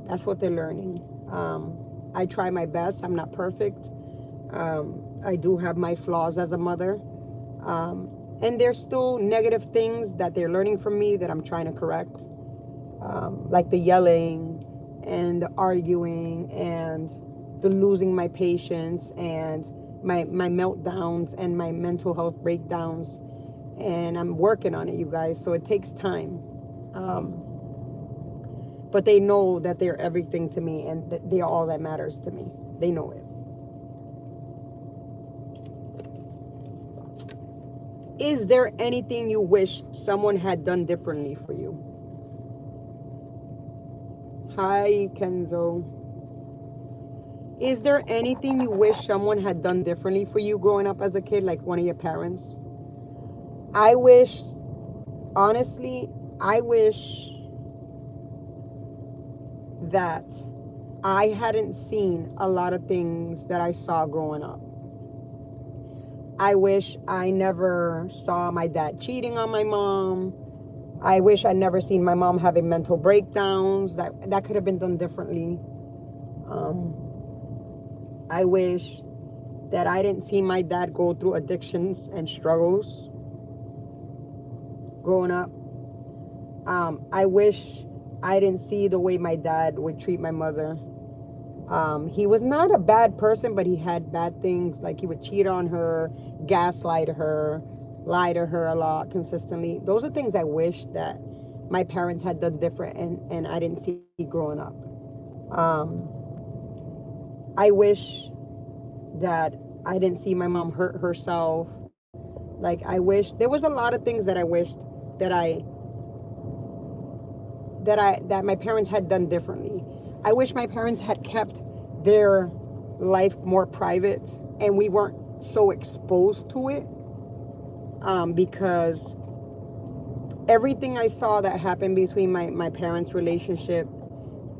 That's what they're learning. I try my best. I'm not perfect. I do have my flaws as a mother. And there's still negative things that they're learning from me that I'm trying to correct. Like the yelling and the arguing and the losing my patience and my meltdowns and my mental health breakdowns. And I'm working on it, you guys. So it takes time. But they know that they're everything to me and that they're all that matters to me. They know it. Is there anything you wish someone had done differently for you? Hi, Kenzo. Is there anything you wish someone had done differently for you growing up as a kid, like one of your parents? I wish, honestly, I wish that I hadn't seen a lot of things that I saw growing up. I wish I never saw my dad cheating on my mom. I wish I'd never seen my mom having mental breakdowns. That could have been done differently. I wish that I didn't see my dad go through addictions and struggles growing up. I wish I didn't see the way my dad would treat my mother. He was not a bad person, but he had bad things. Like he would cheat on her, gaslight her, lie to her a lot consistently. Those are things I wish that my parents had done different and I didn't see growing up. I wish that I didn't see my mom hurt herself. Like I wish there was a lot of things that I wished that that my parents had done differently. I wish my parents had kept their life more private and we weren't so exposed to it, because everything I saw that happened between my parents' relationship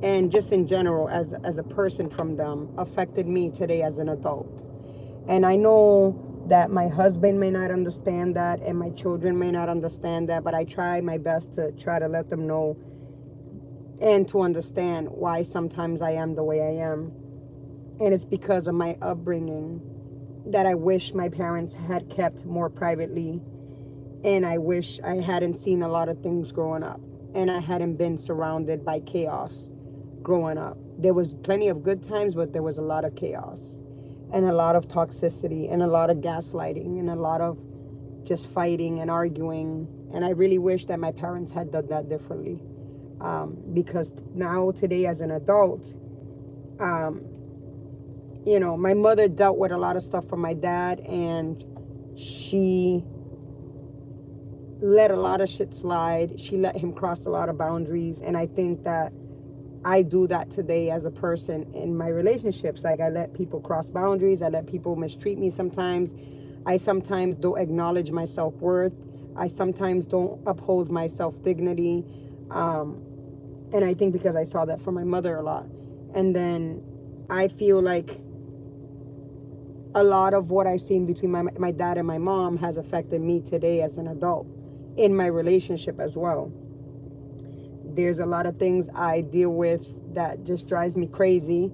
and just in general as a person from them affected me today as an adult. And I know that my husband may not understand that and my children may not understand that, but I try my best to try to let them know and to understand why sometimes I am the way I am. And it's because of my upbringing that I wish my parents had kept more privately. And I wish I hadn't seen a lot of things growing up. And I hadn't been surrounded by chaos growing up. There was plenty of good times, but there was a lot of chaos. And a lot of toxicity. And a lot of gaslighting. And a lot of just fighting and arguing. And I really wish that my parents had done that differently. Because now, today, as an adult, you know, my mother dealt with a lot of stuff from my dad, and she let a lot of shit slide. She let him cross a lot of boundaries, and I think that I do that today as a person in my relationships. Like, I let people cross boundaries. I let people mistreat me sometimes. I sometimes don't acknowledge my self-worth. I sometimes don't uphold my self-dignity. And I think because I saw that from my mother a lot. And then I feel like a lot of what I've seen between my dad and my mom has affected me today as an adult in my relationship as well. There's a lot of things I deal with that just drives me crazy.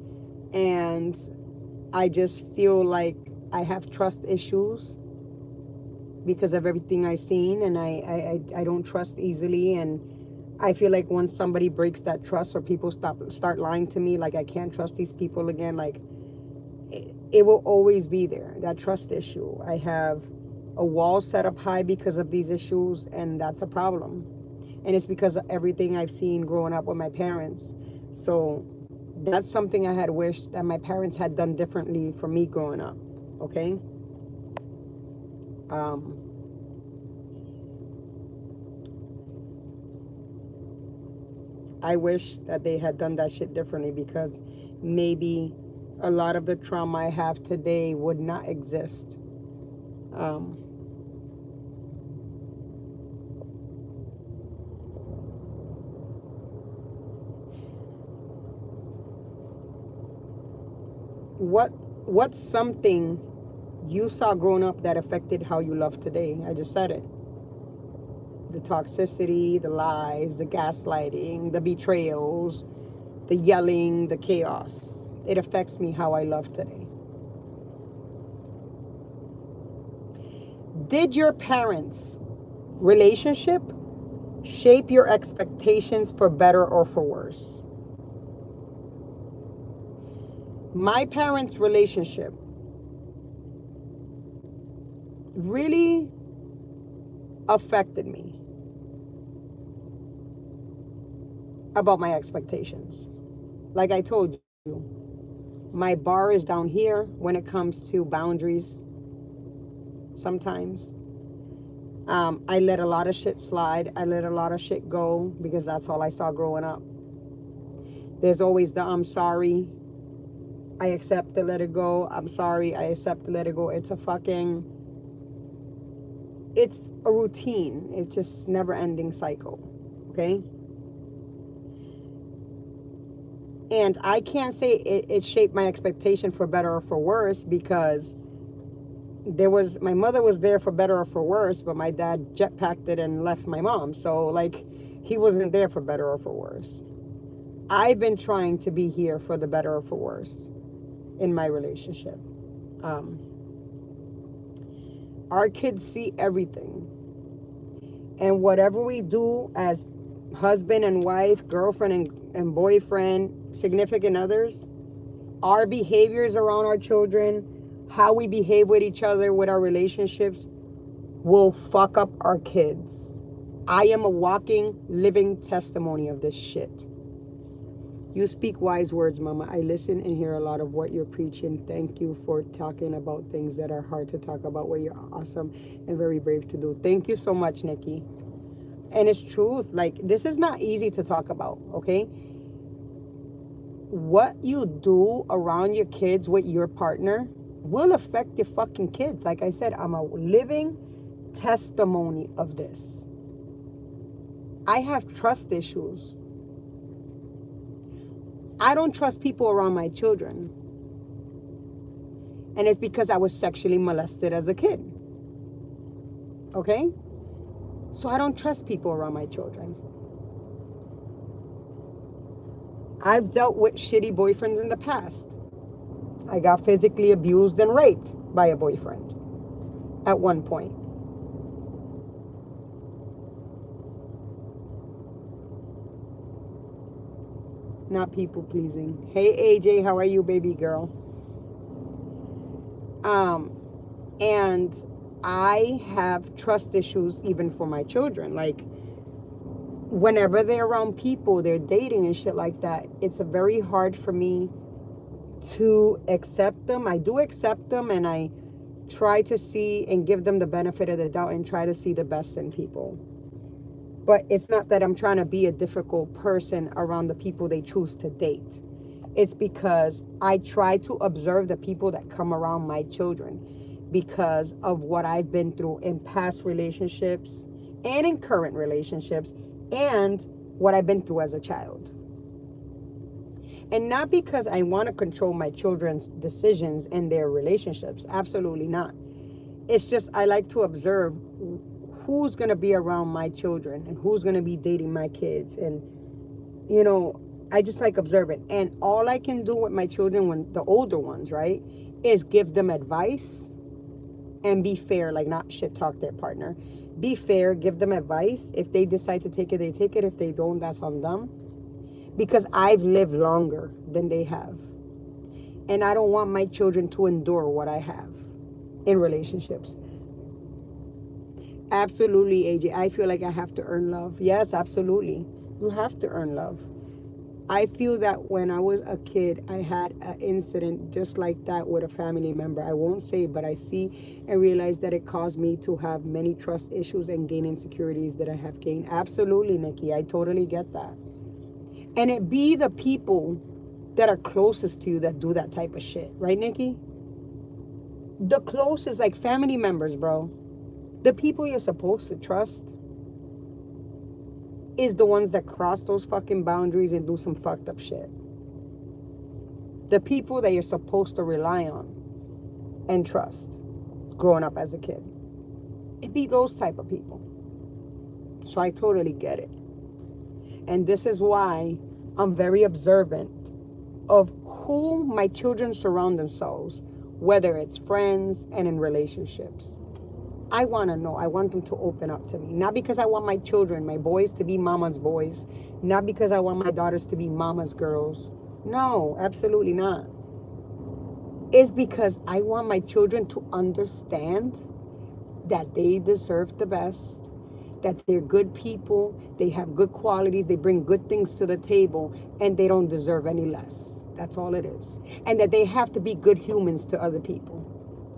And I just feel like I have trust issues because of everything I've seen. And I don't trust easily. And I feel like once somebody breaks that trust or people start lying to me, like I can't trust these people again, like it will always be there, that trust issue. I have a wall set up high because of these issues, and that's a problem. And it's because of everything I've seen growing up with my parents. So that's something I had wished that my parents had done differently for me growing up, okay? I wish that they had done that shit differently, because maybe a lot of the trauma I have today would not exist. What's something you saw growing up that affected how you love today? I just said it. The toxicity, the lies, the gaslighting, the betrayals, the yelling, the chaos. It affects me how I love today. Did your parents' relationship shape your expectations for better or for worse? My parents' relationship really affected me about my expectations. Like I told you, my bar is down here when it comes to boundaries sometimes. I let a lot of shit slide. I let a lot of shit go because that's all I saw growing up. There's always the I'm sorry. I accept to let it go. I'm sorry, I accept to let it go. It's a routine. It's just never ending cycle. Okay? And I can't say it shaped my expectation for better or for worse, because my mother was there for better or for worse, but my dad jetpacked it and left my mom. So like, he wasn't there for better or for worse. I've been trying to be here for the better or for worse in my relationship. Our kids see everything. And whatever we do as husband and wife, girlfriend and boyfriend, significant others, our behaviors around our children, how we behave with each other, with our relationships, will fuck up our kids. I am a walking, living testimony of this shit. You speak wise words, Mama. I listen and hear a lot of what you're preaching. Thank you for talking about things that are hard to talk about, what you're awesome and very brave to do. Thank you so much, Nikki. And it's truth. Like, this is not easy to talk about, okay? What you do around your kids with your partner will affect your fucking kids. Like I said, I'm a living testimony of this. I have trust issues. I don't trust people around my children. And it's because I was sexually molested as a kid. Okay? So I don't trust people around my children. I've dealt with shitty boyfriends in the past. I got physically abused and raped by a boyfriend at one point. Not people pleasing. Hey AJ, how are you, baby girl? And I have trust issues even for my children. Like, whenever they're around people, they're dating and shit like that, it's very hard for me to accept them. I do accept them, and I try to see and give them the benefit of the doubt and try to see the best in people. But it's not that I'm trying to be a difficult person around the people they choose to date. It's because I try to observe the people that come around my children because of what I've been through in past relationships and in current relationships and what I've been through as a child. And not because I want to control my children's decisions and their relationships. Absolutely not. It's just I like to observe who's going to be around my children and who's going to be dating my kids. And, you know, I just like observing. And all I can do with my children, when the older ones, right, is give them advice and be fair, like not shit talk their partner. Be fair, give them advice. If they decide to take it, they take it. If they don't, that's on them. Because I've lived longer than they have. And I don't want my children to endure what I have in relationships. Absolutely, AJ. I feel like I have to earn love. Yes, absolutely. You have to earn love. I feel that when I was a kid, I had an incident just like that with a family member. I won't say, but I see and realize that it caused me to have many trust issues and gain insecurities that I have gained. Absolutely, Nikki. I totally get that. And it be the people that are closest to you that do that type of shit. Right, Nikki? The closest, like family members, bro. The people you're supposed to trust is the ones that cross those fucking boundaries and do some fucked up shit. The people that you're supposed to rely on and trust growing up as a kid. It be those type of people. So I totally get it. And this is why I'm very observant of who my children surround themselves, whether it's friends and in relationships. I want to know. I want them to open up to me. Not because I want my children, my boys, to be mama's boys. Not because I want my daughters to be mama's girls. No, absolutely not. It's because I want my children to understand that they deserve the best, that they're good people, they have good qualities, they bring good things to the table, and they don't deserve any less. That's all it is. And that they have to be good humans to other people.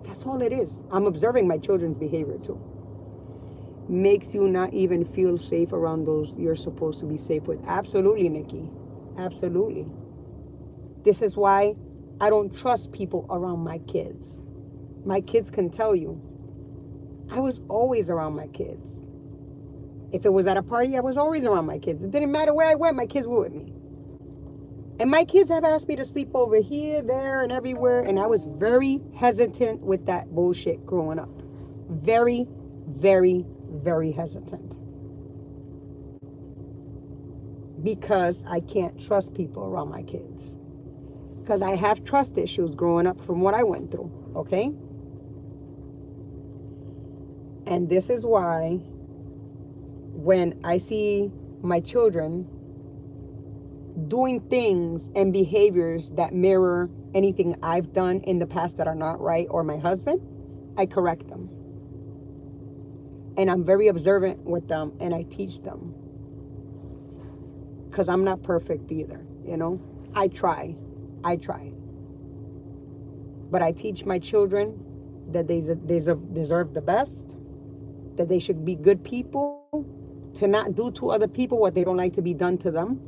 That's all it is. I'm observing my children's behavior too. Makes you not even feel safe around those you're supposed to be safe with. Absolutely, Nikki. Absolutely. This is why I don't trust people around my kids. My kids can tell you, I was always around my kids. If it was at a party, I was always around my kids. It didn't matter where I went, my kids were with me. And my kids have asked me to sleep over here, there, and everywhere. And I was very hesitant with that bullshit growing up. Very, very, very hesitant. Because I can't trust people around my kids. Because I have trust issues growing up from what I went through. Okay? And this is why when I see my children doing things and behaviors that mirror anything I've done in the past that are not right, or my husband, I correct them. And I'm very observant with them, and I teach them. Because I'm not perfect either, you know? I try. But I teach my children that they deserve the best, that they should be good people, to not do to other people what they don't like to be done to them,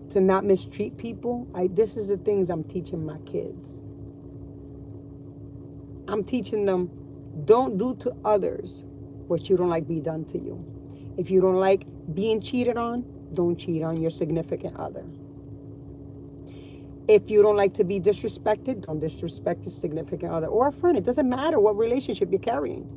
to not mistreat people. This is the things I'm teaching my kids. I'm teaching them, don't do to others what you don't like be done to you. If you don't like being cheated on, don't cheat on your significant other. If you don't like to be disrespected, don't disrespect your significant other or a friend. It doesn't matter what relationship you're carrying.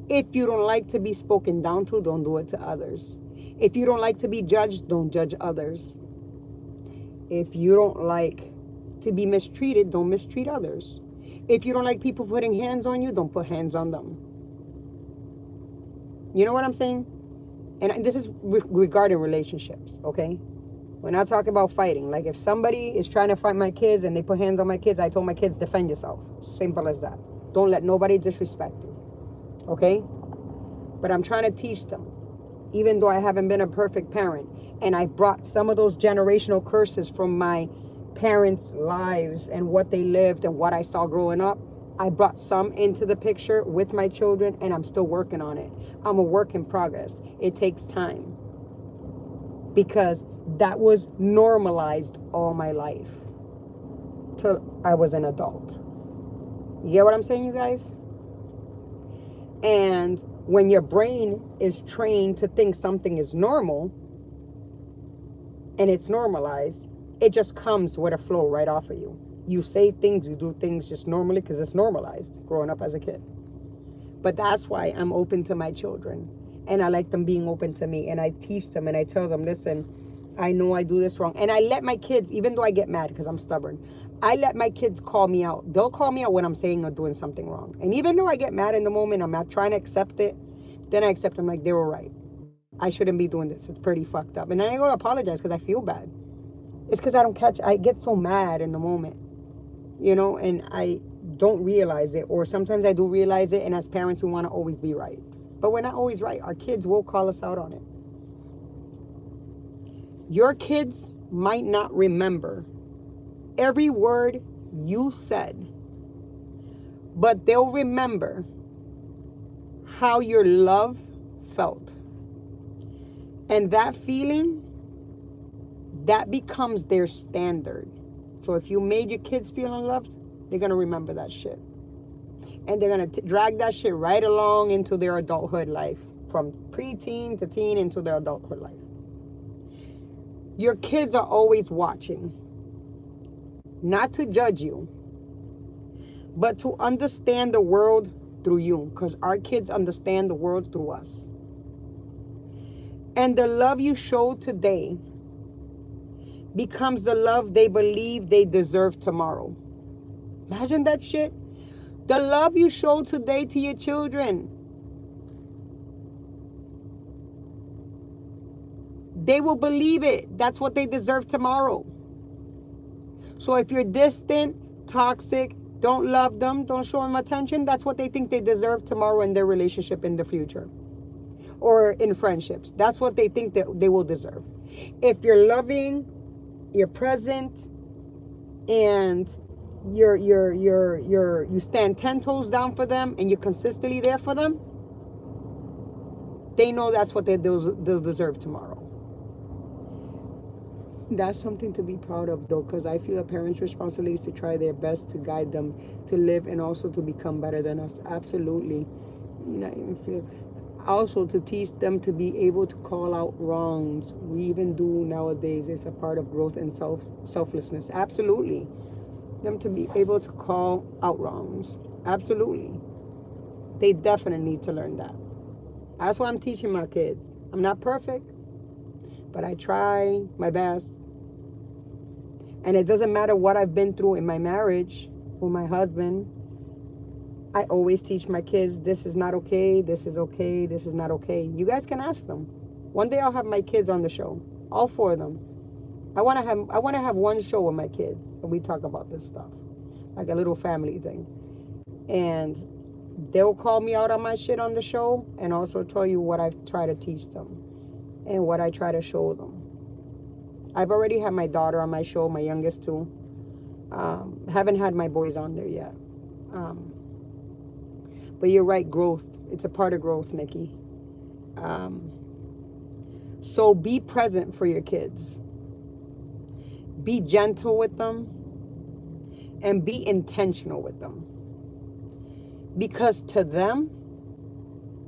If you don't like to be spoken down to, don't do it to others. If you don't like to be judged, don't judge others. If you don't like to be mistreated, don't mistreat others. If you don't like people putting hands on you, don't put hands on them. You know what I'm saying? And this is regarding relationships, okay? When I talk about fighting, like if somebody is trying to fight my kids and they put hands on my kids, I told my kids, defend yourself. Simple as that. Don't let nobody disrespect you, okay? But I'm trying to teach them, even though I haven't been a perfect parent, and I brought some of those generational curses from my parents' lives and what they lived and what I saw growing up. I brought some into the picture with my children, and I'm still working on it. I'm a work in progress. It takes time. Because that was normalized all my life till I was an adult. You get what I'm saying, you guys? And when your brain is trained to think something is normal and it's normalized, it just comes with a flow right off of you. You say things, you do things just normally because it's normalized growing up as a kid. But that's why I'm open to my children. And I like them being open to me. And I teach them and I tell them, listen, I know I do this wrong. And I let my kids, even though I get mad because I'm stubborn, I let my kids call me out. They'll call me out when I'm saying or doing something wrong. And even though I get mad in the moment, I'm not trying to accept it. Then I accept them like they were right. I shouldn't be doing this. It's pretty fucked up. And then I go to apologize because I feel bad. It's because I get so mad in the moment, you know, and I don't realize it. Or sometimes I do realize it. And as parents, we want to always be right. But we're not always right. Our kids will call us out on it. Your kids might not remember every word you said, but they'll remember how your love felt. And that feeling, that becomes their standard. So if you made your kids feel unloved, they're going to remember that shit. And they're going to drag that shit right along into their adulthood life. From preteen to teen into their adulthood life. Your kids are always watching. Not to judge you, but to understand the world through you. Because our kids understand the world through us. And the love you show today becomes the love they believe they deserve tomorrow. Imagine that shit. The love you show today to your children, they will believe it. That's what they deserve tomorrow. So if you're distant, toxic, don't love them, don't show them attention, that's what they think they deserve tomorrow in their relationship in the future. Or in friendships. That's what they think that they will deserve. If you're loving, you're present, and you stand 10 toes down for them, and you're consistently there for them, they know that's what they'll deserve tomorrow. That's something to be proud of, though, because I feel a parent's responsibility is to try their best to guide them to live and also to become better than us. Absolutely. Not even feel. Also, to teach them to be able to call out wrongs. We even do nowadays. It's a part of growth and selflessness. Absolutely. Them to be able to call out wrongs. Absolutely. They definitely need to learn that. That's why I'm teaching my kids. I'm not perfect, but I try my best. And it doesn't matter what I've been through in my marriage with my husband. I always teach my kids, this is not okay, this is okay, this is not okay. You guys can ask them. One day I'll have my kids on the show, all 4 of them. I want to have one show with my kids and we talk about this stuff, like a little family thing. And they'll call me out on my shit on the show and also tell you what I try to teach them and what I try to show them. I've already had my daughter on my show, my youngest too. Haven't had my boys on there yet. But you're right, growth. It's a part of growth, Nikki. So be present for your kids. Be gentle with them. And be intentional with them. Because to them,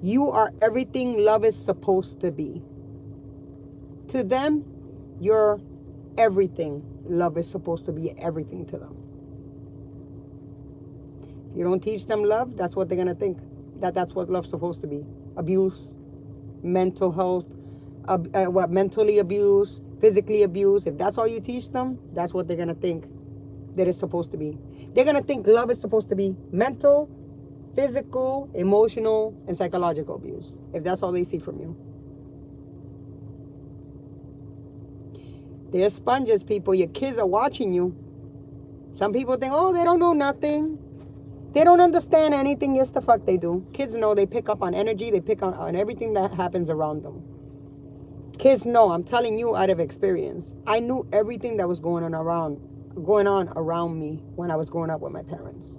you are everything love is supposed to be. To them, you're everything love is supposed to be, everything to them. If you don't teach them love, that's what they're going to think. That's what love's supposed to be. Abuse, mental health, mentally abuse, physically abuse. If that's all you teach them, that's what they're going to think that it's supposed to be. They're going to think love is supposed to be mental, physical, emotional, and psychological abuse. If that's all they see from you. They're sponges, people. Your kids are watching you. Some people think, oh, they don't know nothing. They don't understand anything. Yes, the fuck they do. Kids know. They pick up on energy. They pick up on everything that happens around them. Kids know. I'm telling you out of experience. I knew everything that was going on around me when I was growing up with my parents.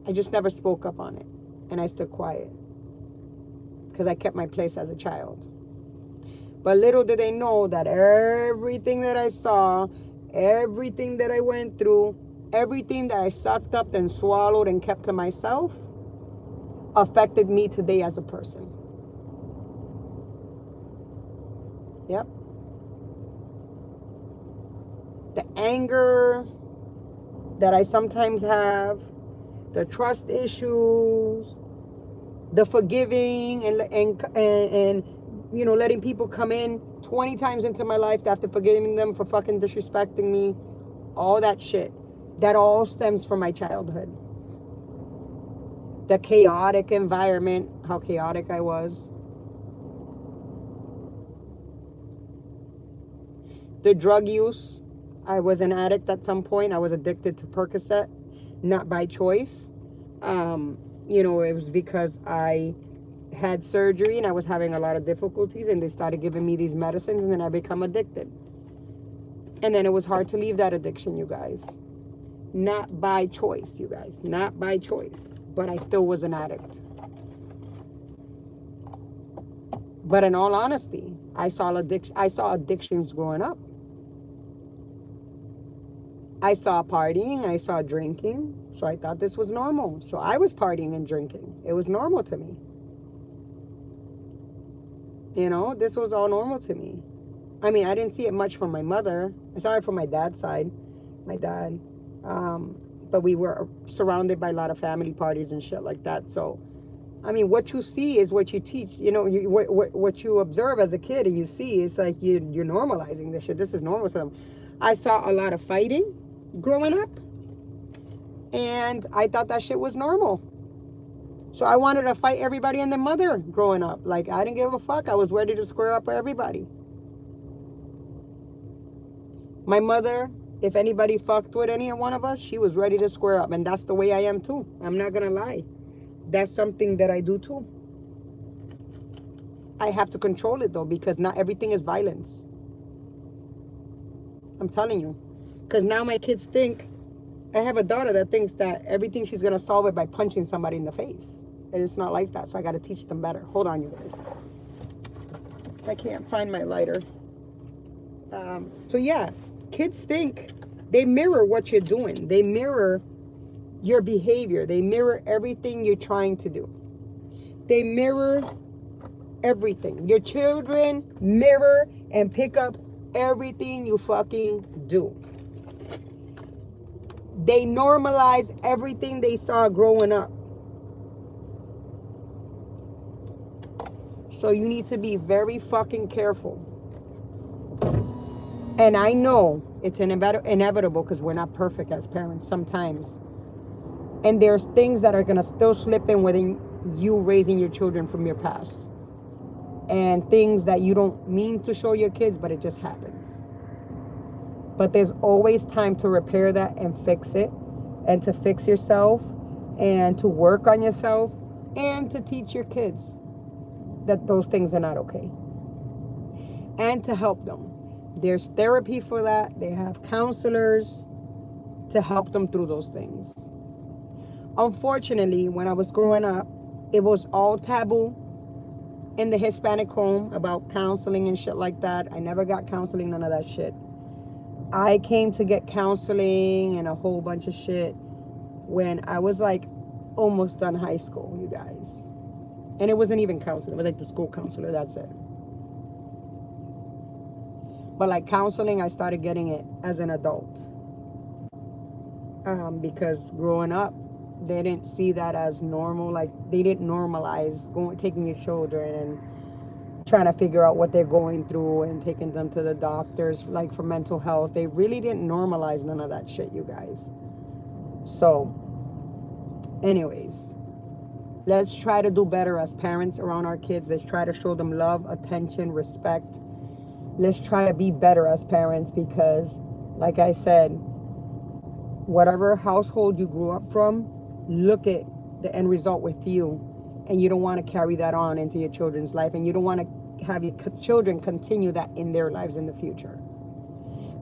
I just never spoke up on it. And I stood quiet. Because I kept my place as a child. But little did they know that everything that I saw, everything that I went through, everything that I sucked up and swallowed and kept to myself affected me today as a person. Yep. The anger that I sometimes have, the trust issues, the forgiving and you know, letting people come in 20 times into my life after forgiving them for fucking disrespecting me. All that shit. That all stems from my childhood. The chaotic environment. How chaotic I was. The drug use. I was an addict at some point. I was addicted to Percocet. Not by choice. You know, it was because I had surgery and I was having a lot of difficulties and they started giving me these medicines and then I become addicted. And then it was hard to leave that addiction, you guys. Not by choice, you guys. Not by choice. But I still was an addict. But in all honesty, I saw addictions growing up. I saw partying, I saw drinking, so I thought this was normal. So I was partying and drinking. It was normal to me. You know, this was all normal to me. I mean, I didn't see it much from my mother. I saw it from my dad's side. My dad. But we were surrounded by a lot of family parties and shit like that. So, I mean, what you see is what you teach. You know, what you observe as a kid and you see, it's like you're normalizing this shit. This is normal to them. I saw a lot of fighting growing up. And I thought that shit was normal. So I wanted to fight everybody and their mother growing up. Like, I didn't give a fuck. I was ready to square up with everybody. My mother, if anybody fucked with any one of us, she was ready to square up. And that's the way I am too. I'm not going to lie. That's something that I do too. I have to control it though, because not everything is violence. I'm telling you. Because now my kids think, I have a daughter that thinks that everything she's going to solve it by punching somebody in the face. And it's not like that. So I got to teach them better. Hold on, you guys. I can't find my lighter. So yeah, kids think they mirror what you're doing. They mirror your behavior. They mirror everything you're trying to do. They mirror everything. Your children mirror and pick up everything you fucking do. They normalize everything they saw growing up. So you need to be very fucking careful. And I know it's inevitable because we're not perfect as parents sometimes. And there's things that are going to still slip in within you raising your children from your past. And things that you don't mean to show your kids, but it just happens. But there's always time to repair that and fix it. And to fix yourself. And to work on yourself. And to teach your kids that those things are not okay. And to help them. There's therapy for that. They have counselors to help them through those things. Unfortunately, when I was growing up, it was all taboo in the Hispanic home about counseling and shit like that. I never got counseling, none of that shit. I came to get counseling and a whole bunch of shit when I was like almost done high school, you guys. And it wasn't even counseling. It was like the school counselor, that's it. But like counseling, I started getting it as an adult. Because growing up, they didn't see that as normal. Like they didn't normalize taking your children and trying to figure out what they're going through and taking them to the doctors, like for mental health. They really didn't normalize none of that shit, you guys. So, anyways, let's try to do better as parents around our kids. Let's try to show them love, attention, respect. Let's try to be better as parents because, like I said, whatever household you grew up from, look at the end result with you. And you don't want to carry that on into your children's life. And you don't want to have your children continue that in their lives in the future.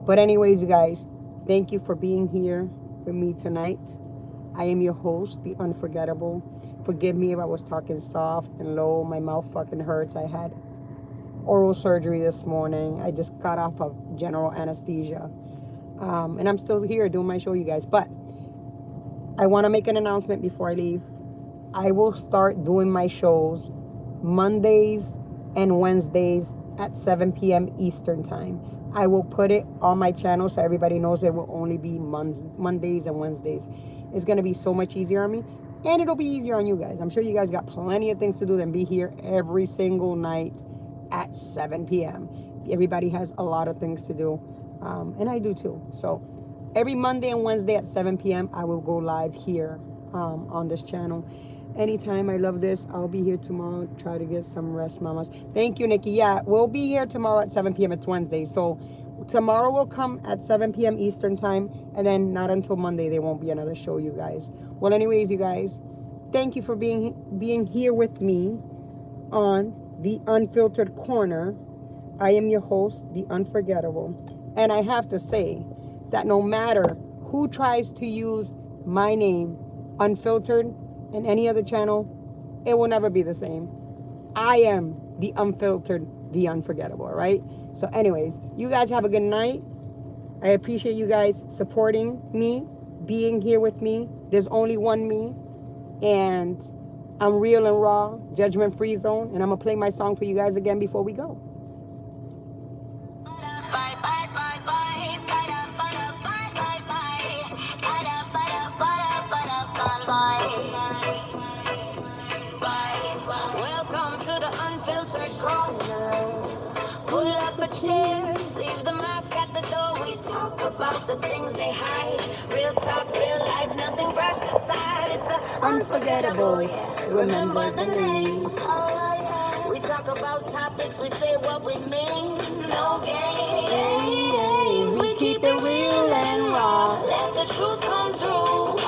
But anyways, you guys, thank you for being here with me tonight. I am your host, The Unforgettable. Forgive me if I was talking soft and low. My mouth fucking hurts. I had oral surgery this morning. I just got off of general anesthesia. And I'm still here doing my show, you guys. But I want to make an announcement before I leave. I will start doing my shows Mondays and Wednesdays at 7 p.m. Eastern time. I will put it on my channel so everybody knows it will only be Mondays and Wednesdays. It's going to be so much easier on me. And it'll be easier on you guys. I'm sure you guys got plenty of things to do than be here every single night at 7 p.m. Everybody has a lot of things to do. And I do too. So every Monday and Wednesday at 7 p.m. I will go live here on this channel. Anytime. I love this. I'll be here tomorrow. Try to get some rest, mamas. Thank you, Nikki. Yeah, we'll be here tomorrow at 7 p.m. It's Wednesday. So tomorrow will come at 7 p.m. Eastern time. And then not until Monday there won't be another show, you guys. Well, anyways, you guys, thank you for being here with me on The Unfiltered Corner. I am your host, The Unforgettable. And I have to say that no matter who tries to use my name, Unfiltered, in any other channel, it will never be the same. I am The Unfiltered, The Unforgettable, right? So anyways, you guys have a good night. I appreciate you guys supporting me, being here with me. There's only one me. And I'm real and raw, judgment-free zone. And I'm going to play my song for you guys again before we go. Welcome to the Unfiltered Corner. Pull up a chair, leave the mask at the door. We talk about the things they hide. Real talk, real life, nothing brushed aside. It's the Unforgettable, yeah. Remember the name. We talk about topics, we say what we mean. No games, we keep it real and raw. Let the truth come through.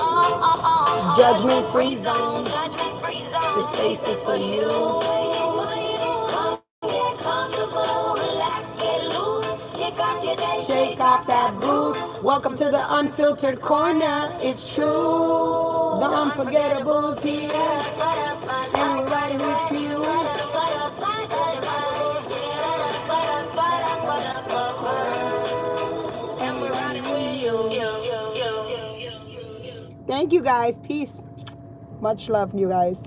Judgment-free zone. The space is for you. Come get comfortable, relax, get loose. Kick off your day, shake off that boost. Welcome to the Unfiltered Corner. It's true. The Unforgettable's here. And we're riding with you. guys. Peace. Much love, you guys.